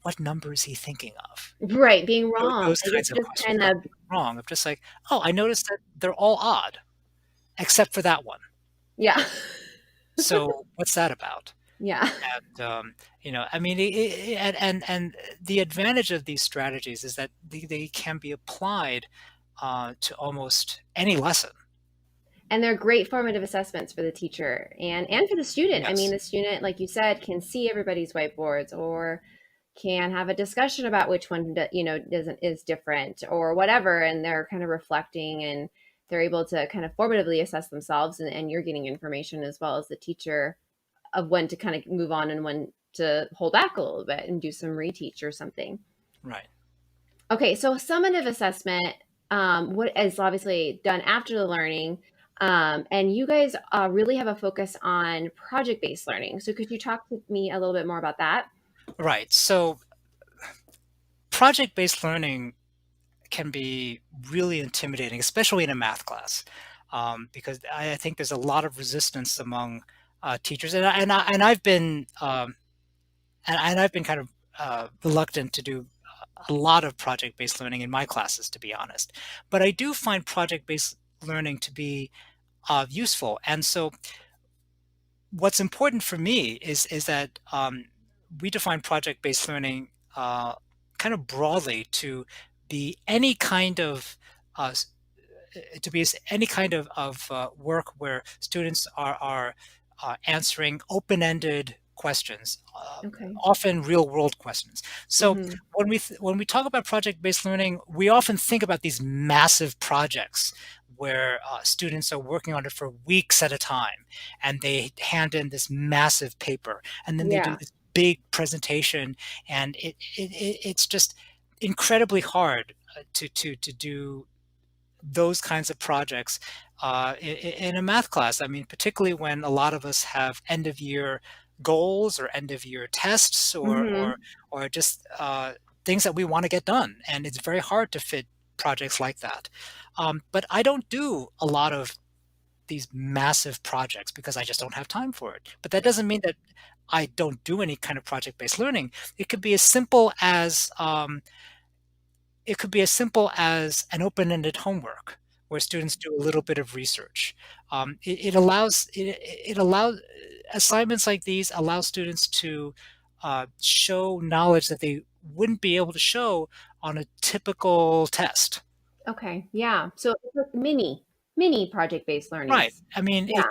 what number is he thinking of. Right. Being wrong. Those Like kinds it's of just questions, kind right? of, Wrong of just like, oh, I noticed that they're all odd except for that one. yeah. So what's that about? Yeah. And I mean, and the advantage of these strategies is that they can be applied to almost any lesson. And they're great formative assessments for the teacher and for the student. I mean, Yes, the student, like you said, can see everybody's whiteboards or can have a discussion about which one doesn't is different or whatever, and they're kind of reflecting and they're able to kind of formatively assess themselves, and you're getting information as well as the teacher of when to kind of move on and when to hold back a little bit and do some reteach or something. right. Okay, so summative assessment, what is obviously done after the learning, and you guys really have a focus on project-based learning. So could you talk to me a little bit more about that? Right. So project-based learning can be really intimidating, especially in a math class, because I think there's a lot of resistance among teachers, and I've been and I've been kind of reluctant to do a lot of project-based learning in my classes, to be honest. But I do find project-based learning to be useful, and so what's important for me is that we define project-based learning kind of broadly to be any kind of uh, s- any kind of work where students are answering open-ended questions, Okay. often real-world questions. So Hmm. when we talk about project-based learning, we often think about these massive projects where students are working on it for weeks at a time, and they hand in this massive paper, and then they do Yeah. this big presentation, and it's just incredibly hard to do those kinds of projects in a math class. I mean, particularly when a lot of us have end of year goals or end of year tests Hmm. or just things that we want to get done, and it's very hard to fit projects like that. But I don't do a lot of these massive projects because I just don't have time for it. But that doesn't mean that I don't do any kind of project-based learning. It could be as simple as an open-ended homework where students do a little bit of research. It allows assignments like these allow students to show knowledge that they wouldn't be able to show on a typical test. Okay. Yeah. So it's like mini project-based Right. learnings. I mean, Yeah.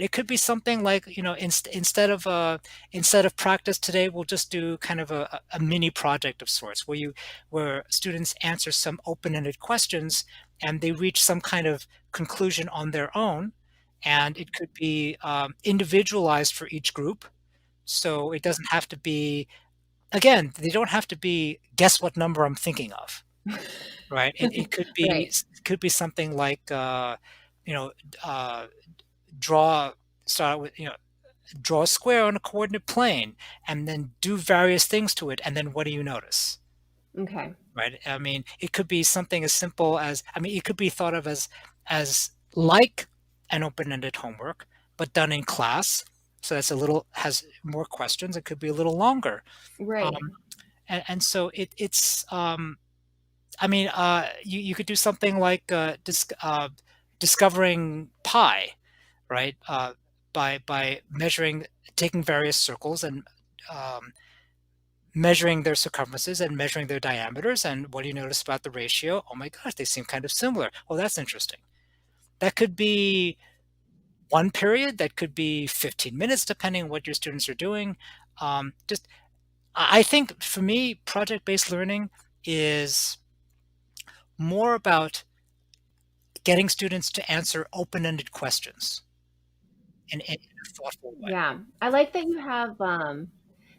it could be something like, instead of practice today, we'll just do kind of a mini project of sorts where students answer some open-ended questions and they reach some kind of conclusion on their own. And it could be individualized for each group. So it doesn't have to be, again, they don't have to be guess what number I'm thinking of. Right. It Right. could be something like you know, uh, draw start with draw a square on a coordinate plane and then do various things to it, and then what do you notice? Okay. Right. I mean, it could be something as simple as, I mean, it could be thought of as like an open-ended homework but done in class, so that's a little has more questions. It could be a little longer. Right. um, and so it's I mean, you could do something like discovering pi, right? By measuring, taking various circles and um, measuring their circumferences and measuring their diameters. And what do you notice about the ratio? Oh my gosh, they seem kind of similar. Oh, that's interesting. That could be one period, that could be 15 minutes, depending on what your students are doing. Just, I think for me, project-based learning is more about getting students to answer open-ended questions in a thoughtful way. Yeah, I like that you have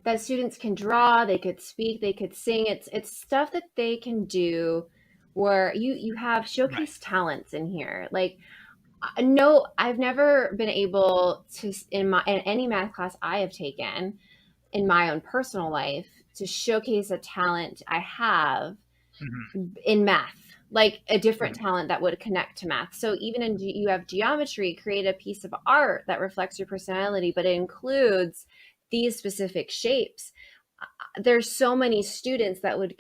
that students can draw, they could speak, they could sing. It's stuff that they can do where you have Right. showcase talents in here. Like no, I've never been able to in any math class I have taken in my own personal life to showcase a talent I have Hmm. in math, like a different Hmm. talent that would connect to math. So even in you have geometry, create a piece of art that reflects your personality, but it includes these specific shapes. There's so many students that would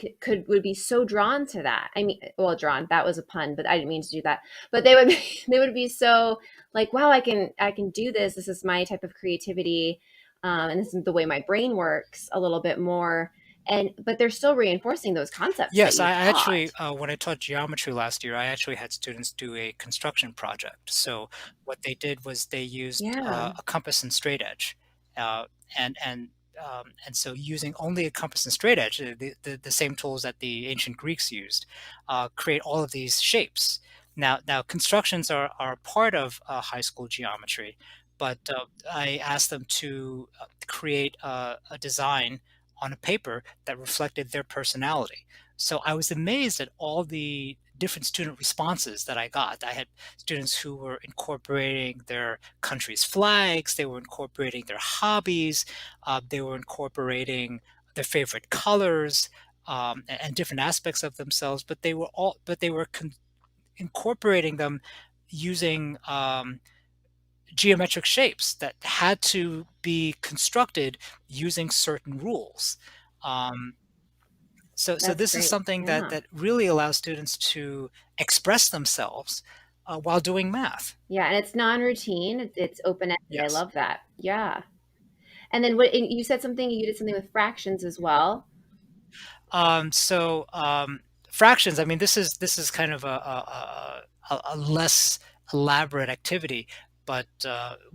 be so drawn to that. I mean, well, drawn, that was a pun, but I didn't mean to do that. But they would be, they would be so like, wow, I can do this. This is my type of creativity, and this is the way my brain works a little bit more. And but they're still reinforcing those concepts that Yes, you I actually, taught. when I taught geometry last year, I actually had students do a construction project. So what they did was they used Yeah. a compass and straight edge, uh, and so using only a compass and straight edge, the same tools that the ancient Greeks used, create all of these shapes. Now constructions are part of high school geometry, but I asked them to create a design on a paper that reflected their personality. So I was amazed at all the different student responses that I got. I had students who were incorporating their country's flags, they were incorporating their hobbies, they were incorporating their favorite colors, and different aspects of themselves, but they were incorporating them using geometric shapes that had to be constructed using certain rules. Um, so That's this is great. something Yeah. that really allows students to express themselves while doing math. Yeah, and it's non-routine. It's open-ended. I Yes. love that. Yeah. And then what and you said something, you did something with fractions as well. So fractions. I mean, this is kind of a less elaborate activity, but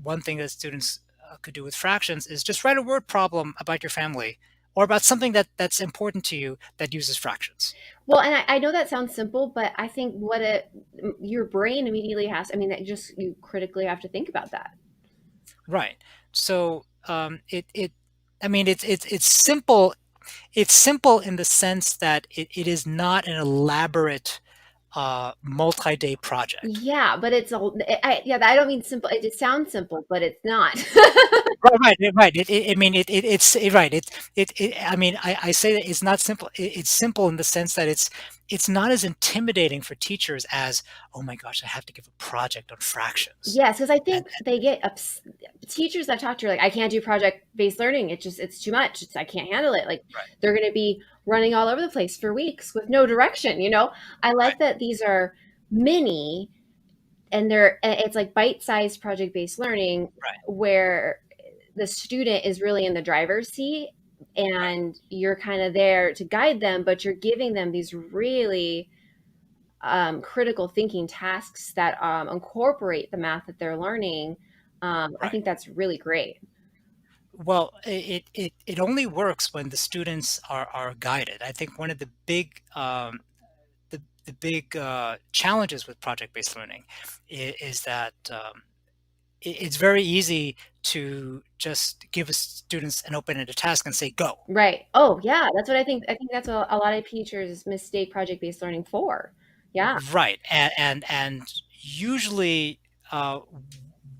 one thing that students could do with fractions is just write a word problem about your family or about something that's important to you that uses fractions. Well, and I know that sounds simple, but I think your brain immediately has, I mean, that just you critically have to think about that. Right. So I mean, it's simple. It's simple in the sense that it is not an elaborate multi-day project. Yeah, but it's yeah, I don't mean simple. It sounds simple, but it's not. Right, right, right. I mean, it's right. I mean, I say that it's not simple. It's simple in the sense that it's not as intimidating for teachers as, oh my gosh, I have to give a project on fractions. Yes, because I And think they get teachers I've talked to are like, I can't do project-based learning. It's too much. I can't handle it. Like right, they're going to be running all over the place for weeks with no direction, you know? I right, like that these are mini and it's like bite-sized project-based learning right, where the student is really in the driver's seat right, and you're kind of there to guide them, but you're giving them these really critical thinking tasks that incorporate the math that they're learning. I right. think that's really great. Well, it only works when the students are guided. I think one of the big challenges with project-based learning is that it's very easy to just give students an open-ended task and say go. Right. Oh, yeah. That's what I think. I think that's what a lot of teachers mistake project based learning for. Yeah. Right, and usually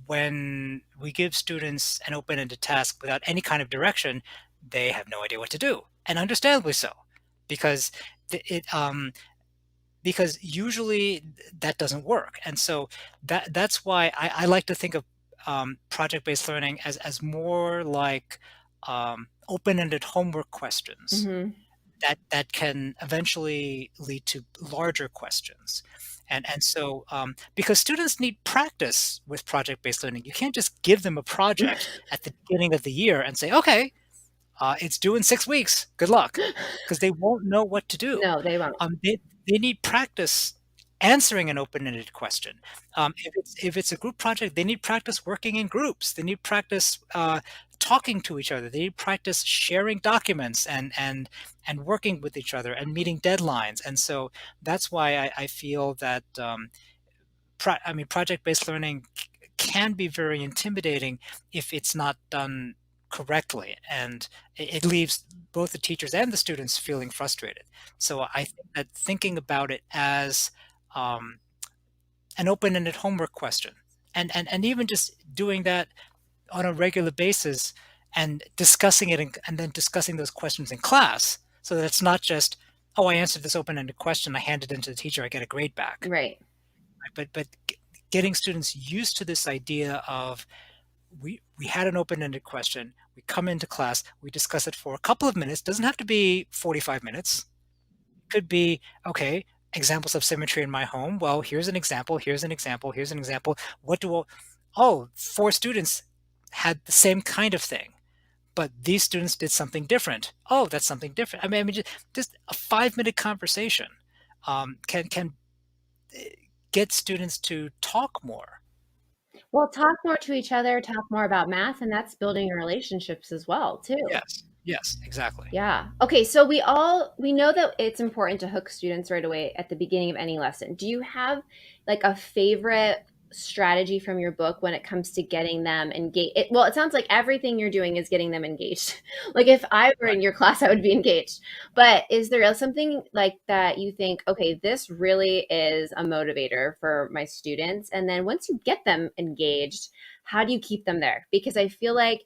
when we give students an open-ended task without any kind of direction, they have no idea what to do, and understandably so, because the- it because usually that doesn't work. And so that's why I like to think of project-based learning as more like open-ended homework questions Hmm. that can eventually lead to larger questions. And so because students need practice with project-based learning, you can't just give them a project at the beginning of the year and say, okay, it's due in 6 weeks. Good luck, because they won't know what to do. No, they won't. They need practice answering an open-ended question. If it's a group project, they need practice working in groups. They need practice talking to each other. They need practice sharing documents and working with each other and meeting deadlines. And so that's why I feel that project-based learning can be very intimidating if it's not done correctly, and it leaves both the teachers and the students feeling frustrated. So I think that thinking about it as um, an open-ended homework question, and even just doing that on a regular basis and discussing it and then discussing those questions in class, so that it's not just, oh, I answered this open-ended question, I hand it into the teacher, I get a grade back. Right. But getting students used to this idea of, we had an open-ended question, we come into class, we discuss it for a couple of minutes, doesn't have to be 45 minutes. It could be, okay, examples of symmetry in my home. Well, here's an example, here's an example, here's an example. Oh, 4 students had the same kind of thing, but these students did something different. Oh, that's something different. I mean, just a 5-minute conversation can get students to talk more. Well, talk more to each other, talk more about math, and that's building relationships as well, too. Yes, yes, exactly. Yeah. Okay, so we know that it's important to hook students right away at the beginning of any lesson. Do you have like a favorite strategy from your book when it comes to getting them engaged? Well, it sounds like everything you're doing is getting them engaged. Like if I were Right. in your class, I would be engaged. But is there something like that you think, okay, this really is a motivator for my students? And then once you get them engaged, how do you keep them there? Because I feel like,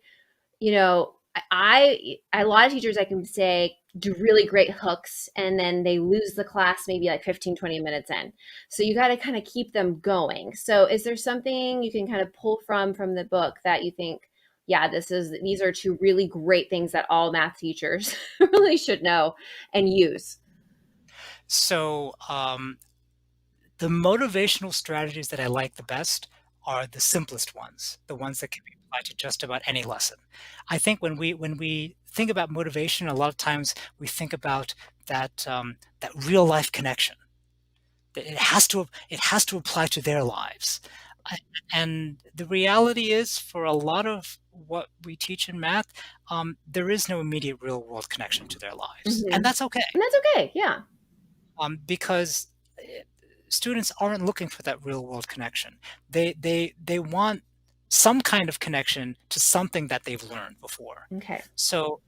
you know, a lot of teachers I can say do really great hooks and then they lose the class maybe like 15, 20 minutes in. So you got to kind of keep them going. So is there something you can kind of pull from the book that you think, yeah, these are two really great things that all math teachers really should know and use? So the motivational strategies that I like the best are the simplest ones, the ones that can be applied to just about any lesson. I think when we think about motivation, a lot of times we think about that real life connection. That it has to apply to their lives. I, and the reality is, for a lot of what we teach in math, there is no immediate real world connection to their lives, Mm-hmm. and that's okay. And that's okay. Yeah. Because students aren't looking for that real world connection. They want some kind of connection to something that they've learned before. Okay. So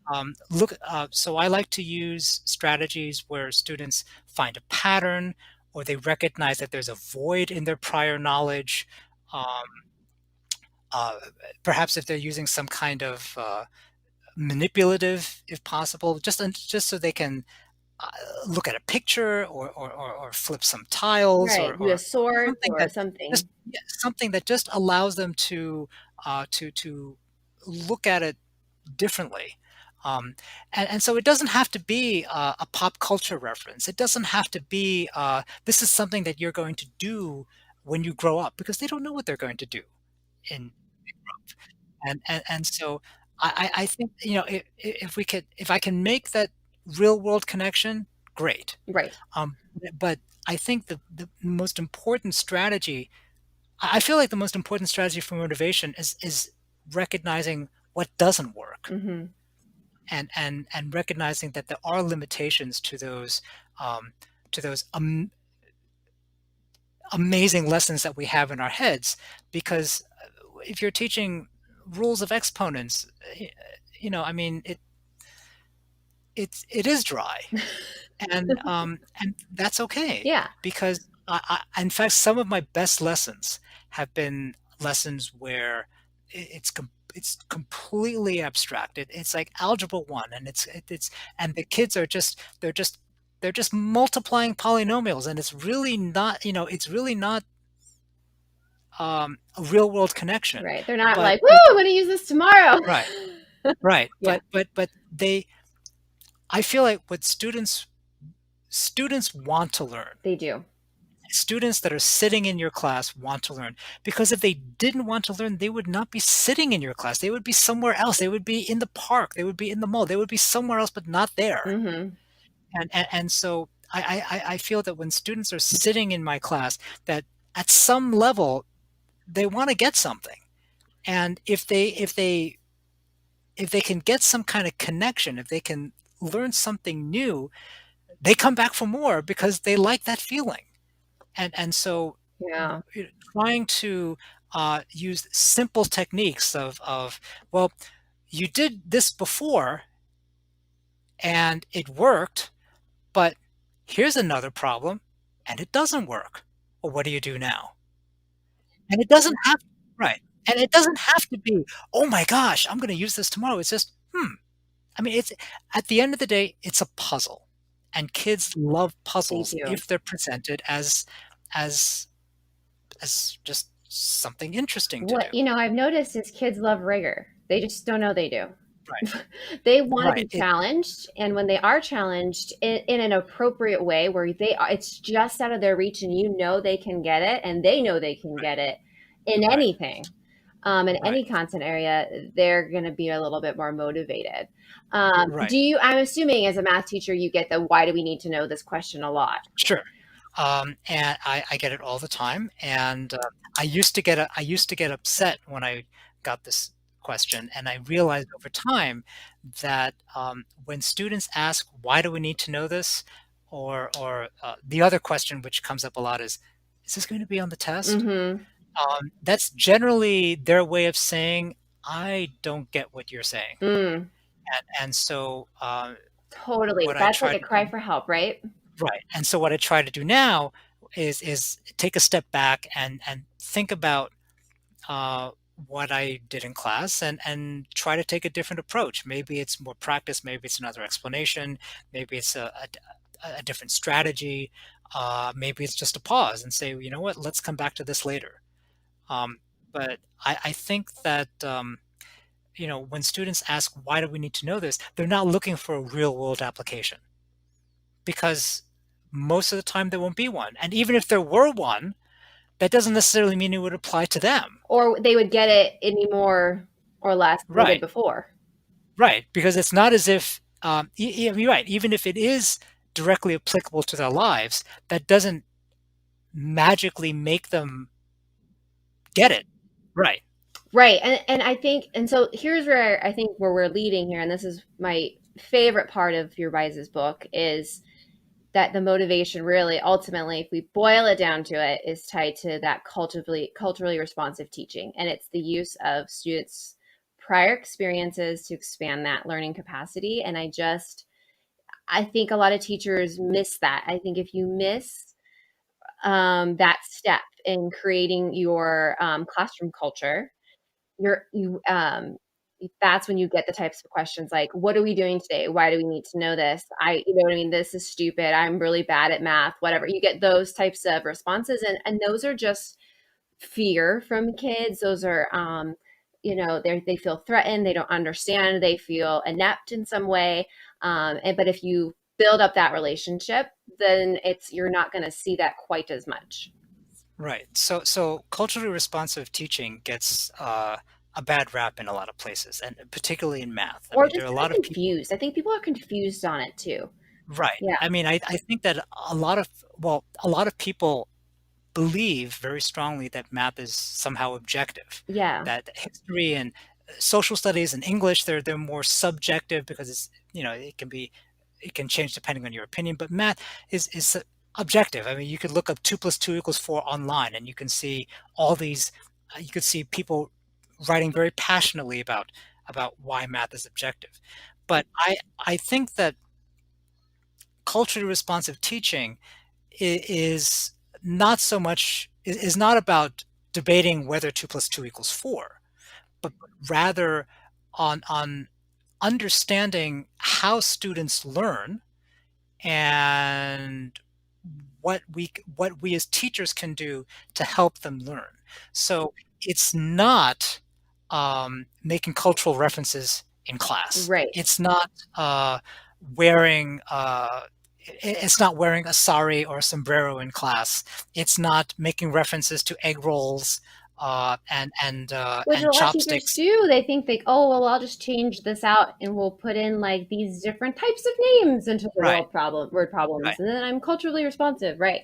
so I like to use strategies where students find a pattern, or they recognize that there's a void in their prior knowledge. Um, uh, Perhaps if they're using some kind of manipulative, if possible, just so they can uh, look at a picture, or flip some tiles, Right. Do a or sword something or that just, something. yeah, something that just allows them to look at it differently. And so it doesn't have to be a pop culture reference. It doesn't have to be this is something that you're going to do when you grow up, because they don't know what they're going to do in and so I think, if I can make that real world connection, great. Right. But I think the most important strategy, I feel like the most important strategy for motivation is recognizing what doesn't work, Mm-hmm. and recognizing that there are limitations um, to those amazing lessons that we have in our heads. Because if you're teaching rules of exponents, I mean, it is dry, and that's okay, Yeah. because in fact, some of my best lessons have been lessons where it's completely abstract. It's like algebra one, and and the kids are just multiplying polynomials, and it's really not a real world connection. Right. They're not But like, woo, I'm going to use this tomorrow. right, right, Yeah, but I feel like what students want to learn, they do. students that are sitting in your class want to learn, because if they didn't want to learn, they would not be sitting in your class. They would be somewhere else. They would be in the park. They would be in the mall. They would be somewhere else, but not there. Mm-hmm. And so I feel that when students are sitting in my class, that at some level they want to get something. And if they can get some kind of connection, if they can learn something new, they come back for more because they like that feeling. And so Yeah. trying to use simple techniques of, well, you did this before and it worked, but here's another problem and it doesn't work. Well, what do you do now? And it doesn't have right. And it doesn't have to be, oh my gosh, I'm going to use this tomorrow. It's just, I mean, it's at the end of the day, it's a puzzle. And kids love They puzzles do. if they're presented as just something interesting to do. I've noticed is kids love rigor. They just don't know they do. Right. They want to be Right. challenged, and when they are challenged in an appropriate way where it's just out of their reach and they can get it and they know they can get it in Right. anything, in Right. any content area, they're going to be a little bit more motivated. Right. I'm assuming as a math teacher, you get the why do we need to know this question a lot? Sure. And I get it all the time. And I used to get upset when I got this question, and I realized over time that when students ask, "Why do we need to know this?" or the other question which comes up a lot is this going to be on the test? Mm-hmm. That's generally their way of saying, "I don't get what you're saying." Mm, And so totally. what I That's like try a to cry do for help, right? Right, and so what I try to do now is take a step back and think about, what I did in class and try to take a different approach. Maybe it's more practice, maybe it's another explanation, maybe it's a different strategy, maybe it's just a pause and say, "You know what? Let's come back to this later." Um, but I think that, when students ask, "Why do we need to know this?" They're not looking for a real world application, because most of the time there won't be one. And even if there were one, that doesn't necessarily mean it would apply to them. Or they would get it any more or less than they did Right, before. right. Because it's not as if, you're right, even if it is directly applicable to their lives, that doesn't magically make them get it. Right, Right. And I think, and so here's where I think where we're leading here, and this is my favorite part of your guys' book, is that the motivation really ultimately, if we boil it down to it, is tied to that culturally responsive teaching. And it's the use of students' prior experiences to expand that learning capacity. And I think a lot of teachers miss that. I think if you miss that step in creating your classroom culture, you that's when you get the types of questions like, what are we doing today? Why do we need to know this? You know what I mean? This is stupid. I'm really bad at math, whatever. You get those types of responses. And those are just fear from kids. Those are, they feel threatened. They don't understand. They feel inept in some way. But if you build up that relationship, then you're not going to see that quite as much. right. So culturally responsive teaching gets a bad rap in a lot of places, and particularly in math. I Or mean, there just are a kind lot of of people. confused. I think people are confused on it too. Right. Yeah. I mean, I think that a lot of people believe very strongly that math is somehow objective, Yeah. that history and social studies and English, they're more subjective because it can change depending on your opinion, but math is objective. I mean, you could look up 2 plus 2 equals 4 online, and you can see all these, you could see people writing very passionately about why math is objective. But I think that culturally responsive teaching is not so much is not about debating whether 2 plus 2 equals 4, but rather on understanding how students learn and what we as teachers can do to help them learn. So it's not making cultural references in class. Right. It's not wearing it's not wearing a sari or a sombrero in class. It's not making references to egg rolls Which a and lot of teachers chopsticks. do. They think they, oh, well, I'll just change this out and we'll put in like these different types of names into the Right, word right, problems, and then I'm culturally responsive, right?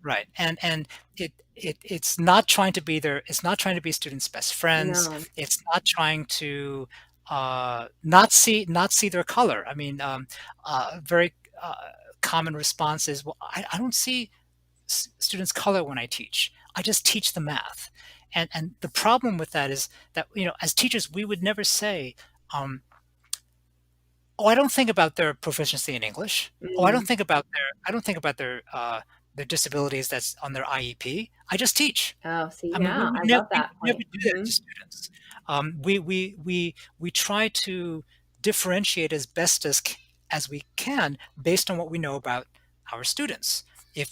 right. And it's not trying to be their it's not trying to be students' best friends. No, It's not trying to not see their color. I mean, very common response is, well, I don't see students color when I teach. I just teach the math. And the problem with that is that, as teachers, we would never say, um, oh, I don't think about their proficiency in English. Oh, mm. I don't think about their disabilities that's on their IEP. I just teach. Oh, see, I mean, yeah, I love we that would never point. do that to students. We try to differentiate as best as we can based on what we know about our students. If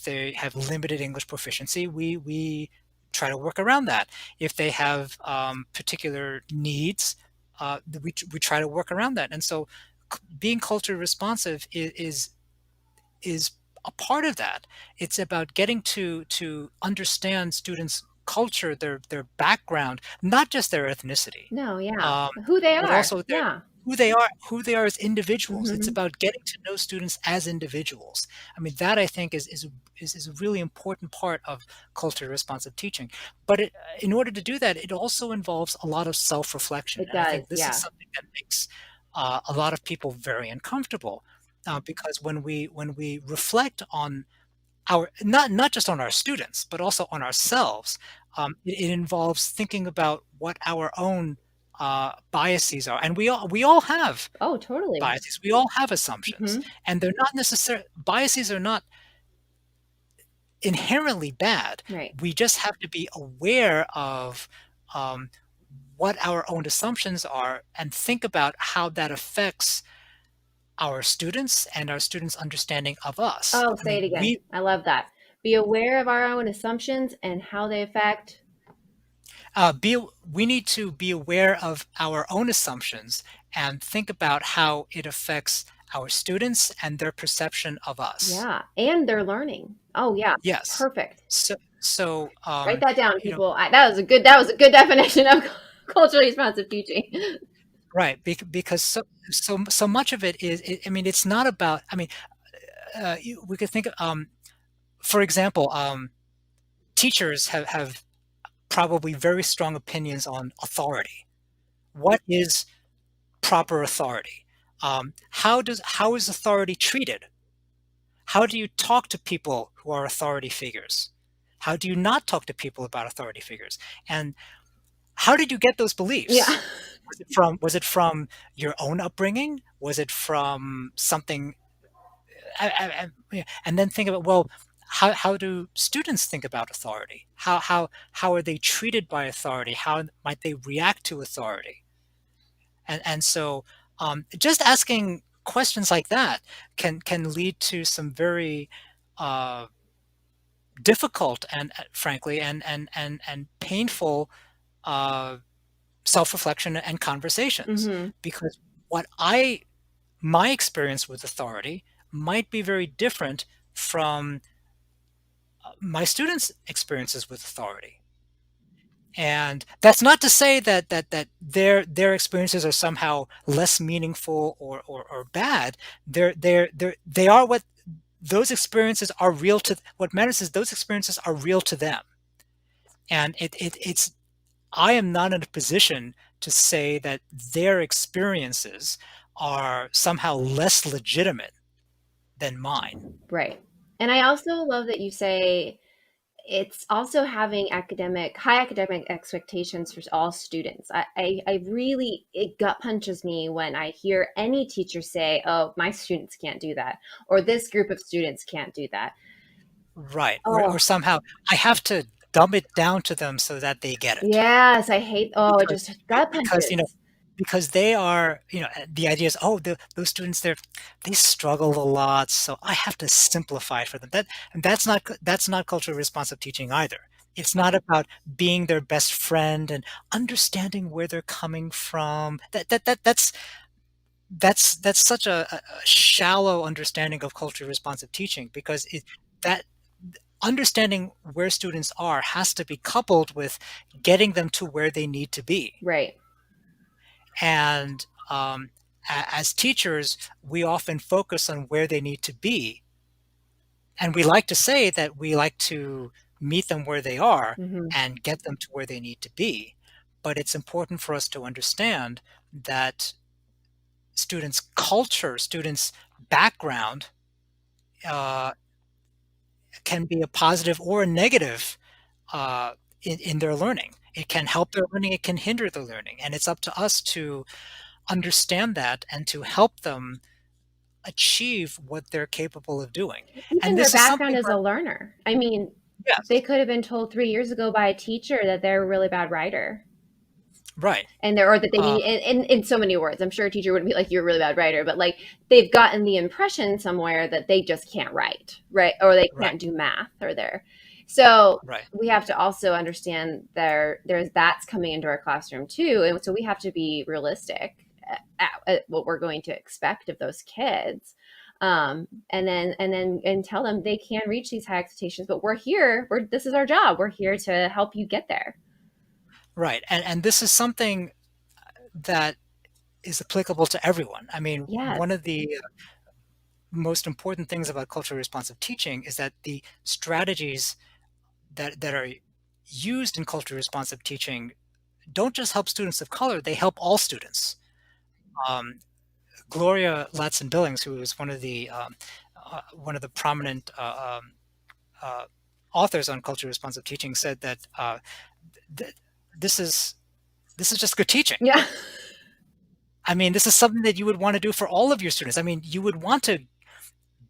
they have limited English proficiency, we try to work around that. If they have particular needs, we try to work around that. And so, being culturally responsive is a part of that. It's about getting to understand students' culture, their background, not just their ethnicity, No, yeah, um, who they but are, also yeah. who they are as individuals. It's Hmm. about getting to know students as individuals. I mean, that I think is a really important part of culturally responsive teaching. But in order to do that, it also involves a lot of self-reflection, It and I does, think this is yeah. something that makes a lot of people very uncomfortable, because when we reflect on our not just on our students, but also on ourselves, it involves thinking about what our own biases are, and we all have Oh, totally. biases. We all have assumptions, Hmm. and they're not necessarily biases are not inherently bad. Right. We just have to be aware of um, what our own assumptions are and think about how that affects our students and our students' understanding of us. Oh, I say it mean, again. I love that. Be aware of our own assumptions and how they affect. we need to be aware of our own assumptions and think about how it affects our students and their perception of us. Yeah, and they're learning. Oh, yeah, Yes. perfect. So, Write that down, you know, people. That was a good definition of culturally responsive teaching. right? Because so much of it is, I mean, it's not about. I mean, we could think, for example, teachers have probably very strong opinions on authority. What is proper authority? How is authority treated? How do you talk to people who are authority figures? How do you not talk to people about authority figures? And how did you get those beliefs? Yeah. Was it from your own upbringing? Was it from something? Yeah, and then think about, well, how do students think about authority? How are they treated by authority? How might they react to authority? And so, just asking questions like that can lead to some very uh, difficult and frankly and painful uh, self-reflection and conversations, Hmm. because what I my experience with authority might be very different from my students' experiences with authority. And that's not to say that their experiences are somehow less meaningful or bad. They are what those experiences are real to. What matters is those experiences are real to them. And it's I am not in a position to say that their experiences are somehow less legitimate than mine. Right. And I also love that you say it's also having high academic expectations for all students. I really, it gut punches me when I hear any teacher say, oh, my students can't do that, or this group of students can't do that. Right. Or Oh, somehow I have to dumb it down to them so that they get it. yes, I hate, oh, it Because just gut because, punches. because they are, the idea is, oh, those students, they struggle a lot, so I have to simplify it for them. And that's not culturally responsive teaching either. It's not about being their best friend and understanding where they're coming from. that's such a shallow understanding of culturally responsive teaching, because that understanding where students are has to be coupled with getting them to where they need to be. Right. And as teachers, we often focus on where they need to be, and we like to say that we like to meet them where they are Hmm. and get them to where they need to be. But it's important for us to understand that students' culture, students' background, uh, can be a positive or a negative in their learning. It can help their learning, it can hinder their learning. And it's up to us to understand that and to help them achieve what they're capable of doing. Even And their this is background something as that, a learner. I mean, they yes, could have been told 3 years ago by a teacher that they're a really bad writer. right, And they're, or that they uh, need, in so many words. I'm sure a teacher wouldn't be like, "You're a really bad writer," but like they've gotten the impression somewhere that they just can't write, right? Or they right, can't do math, or they're. So right, we have to also understand there's that's coming into our classroom too. And so we have to be realistic at what we're going to expect of those kids. And tell them they can reach these high expectations, but we're here. This is our job. We're here to help you get there. right. And this is something that is applicable to everyone. I mean, Yes. one of the most important things about culturally responsive teaching is that the strategies that are used in culturally responsive teaching don't just help students of color, they help all students. Um, Gloria Ladson-Billings, who is one of the prominent uh, authors on culturally responsive teaching, said that th- this is this is just good teaching. Yeah. I mean, this is something that you would want to do for all of your students. I mean, you would want to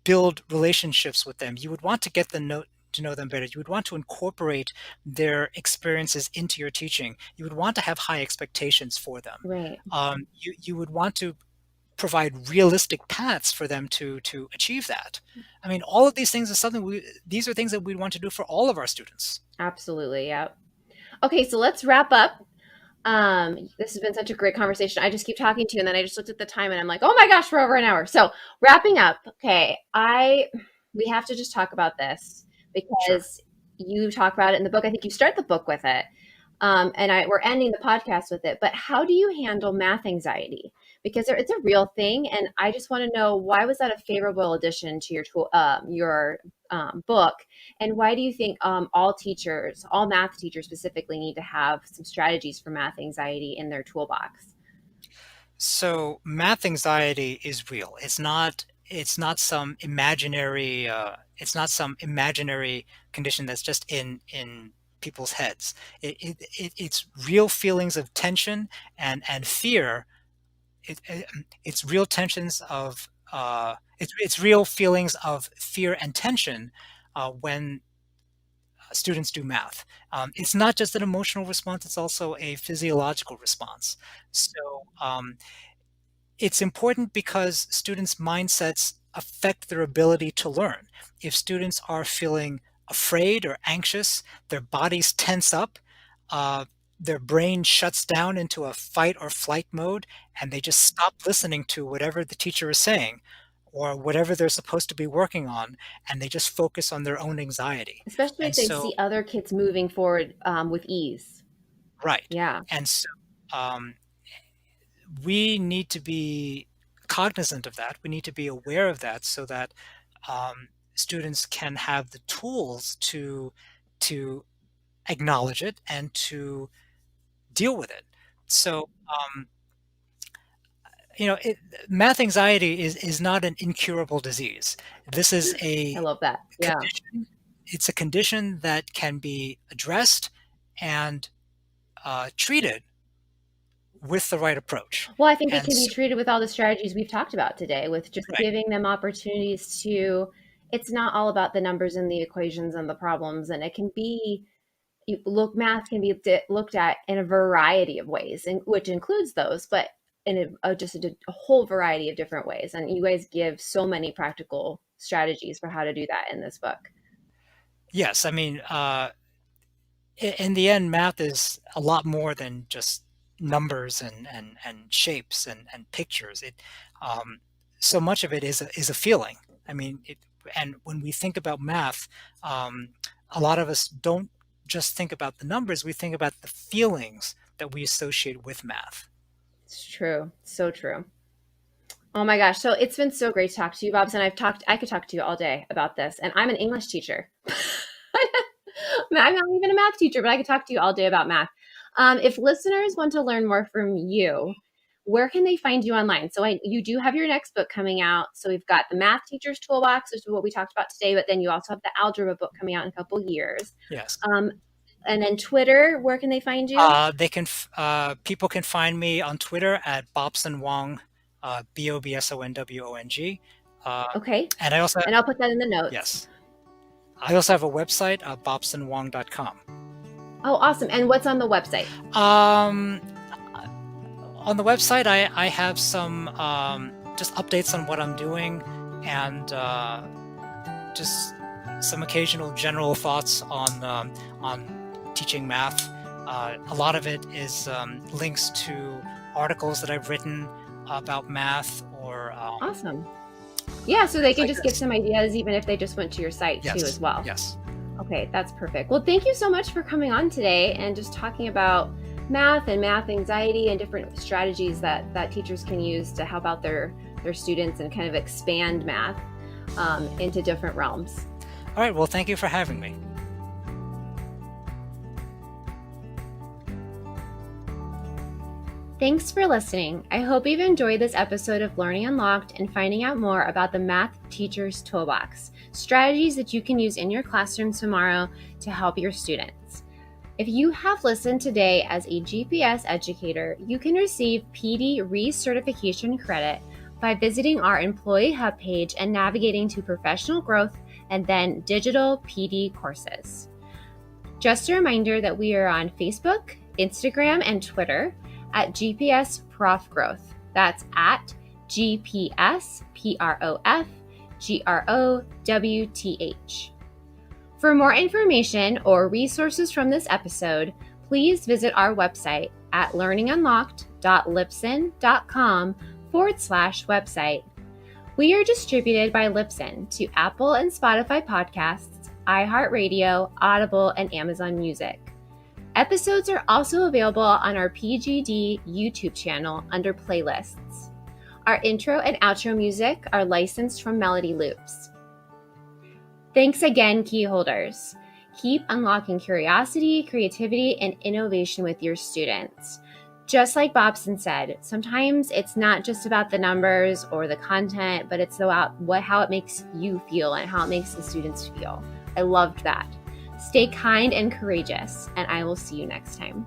build relationships with them. You would want to get to know them better. You would want to incorporate their experiences into your teaching. You would want to have high expectations for them. Right. You would want to provide realistic paths for them to achieve that. I mean, all of these things is something these are things that we want to do for all of our students. Absolutely. Yeah. Okay, so let's wrap up. This has been such a great conversation. I just keep talking to you, and then I just looked at the time, and I'm like, oh my gosh, we're over an hour. So wrapping up. Okay, we have to just talk about this Sure. because you talk about it in the book. I think you start the book with it, we're ending the podcast with it. But how do you handle math anxiety? Because it's a real thing, and I just want to know, why was that a favorable addition to your book, and why do you think all teachers, all math teachers specifically, need to have some strategies for math anxiety in their toolbox? So math anxiety is real. It's not some imaginary condition that's just in people's heads. It's real feelings of tension and fear. It's real tensions of it's real feelings of fear and tension when students do math. It's not just an emotional response; it's also a physiological response. So it's important because students' mindsets affect their ability to learn. If students are feeling afraid or anxious, their bodies tense up, uh, their brain shuts down into a fight or flight mode, and they just stop listening to whatever the teacher is saying or whatever they're supposed to be working on, and they just focus on their own anxiety. Especially if And they so, see other kids moving forward with ease. right. Yeah. And so, um, we need to be cognizant of that. We need to be aware of that so that students can have the tools to acknowledge it and to deal with it. So, you know, math anxiety is not an incurable disease. This is I a love that. Yeah. condition. It's a condition that can be addressed and treated with the right approach. Well, I think it And can be so, treated with all the strategies we've talked about today, with just right, giving them opportunities to. It's not all about the numbers and the equations and the problems, and it can be math can be looked at in a variety of ways, and which includes those, but in a whole variety of different ways. And you guys give so many practical strategies for how to do that in this book. yes, I mean, in the end, math is a lot more than just numbers and shapes and pictures. So much of it is a feeling. I mean, and when we think about math, a lot of us don't just think about the numbers. We think about the feelings that we associate with math. It's true. So true. Oh my gosh. So it's been so great to talk to you, Bobson. I could talk to you all day about this. And I'm an English teacher. I'm not even a math teacher, but I could talk to you all day about math. If listeners want to learn more from you, where can they find you online? So you do have your next book coming out. So we've got the Math Teacher's Toolbox, which is what we talked about today, but then you also have the algebra book coming out in a couple years. Yes. And then Twitter, where can they find you? People can find me on Twitter at Bobson Wong, BOBSONWONG. Okay. And I also, and I'll put that in the notes. Yes. I also have a website, bobsonwong.com. Oh, awesome. And what's on the website? On the website, I have some just updates on what I'm doing, and just some occasional general thoughts on teaching math. A lot of it is links to articles that I've written about math, or awesome. Yeah, so they can just get some ideas even if they just went to your site too as well. Yes. Okay, that's perfect. Well, thank you so much for coming on today and just talking about math and math anxiety and different strategies that teachers can use to help out their students and kind of expand math into different realms. All right, well, thank you for having me. Thanks for listening. I hope you've enjoyed this episode of Learning Unlocked and finding out more about the Math Teacher's Toolbox, strategies that you can use in your classroom tomorrow to help your students. If you have listened today as a GPS educator, you can receive PD recertification credit by visiting our Employee Hub page and navigating to Professional Growth and then Digital PD courses. Just a reminder that we are on Facebook, Instagram, and Twitter at GPS Prof Growth. That's at GPS PROF GROWTH. For more information or resources from this episode, please visit our website at learningunlocked.libsyn.com/website. We are distributed by Libsyn to Apple and Spotify podcasts, iHeartRadio, Audible, and Amazon Music. Episodes are also available on our PGD YouTube channel under playlists. Our intro and outro music are licensed from Melody Loops. Thanks again, key holders. Keep unlocking curiosity, creativity, and innovation with your students. Just like Bobson said, sometimes it's not just about the numbers or the content, but it's about how it makes you feel and how it makes the students feel. I loved that. Stay kind and courageous, and I will see you next time.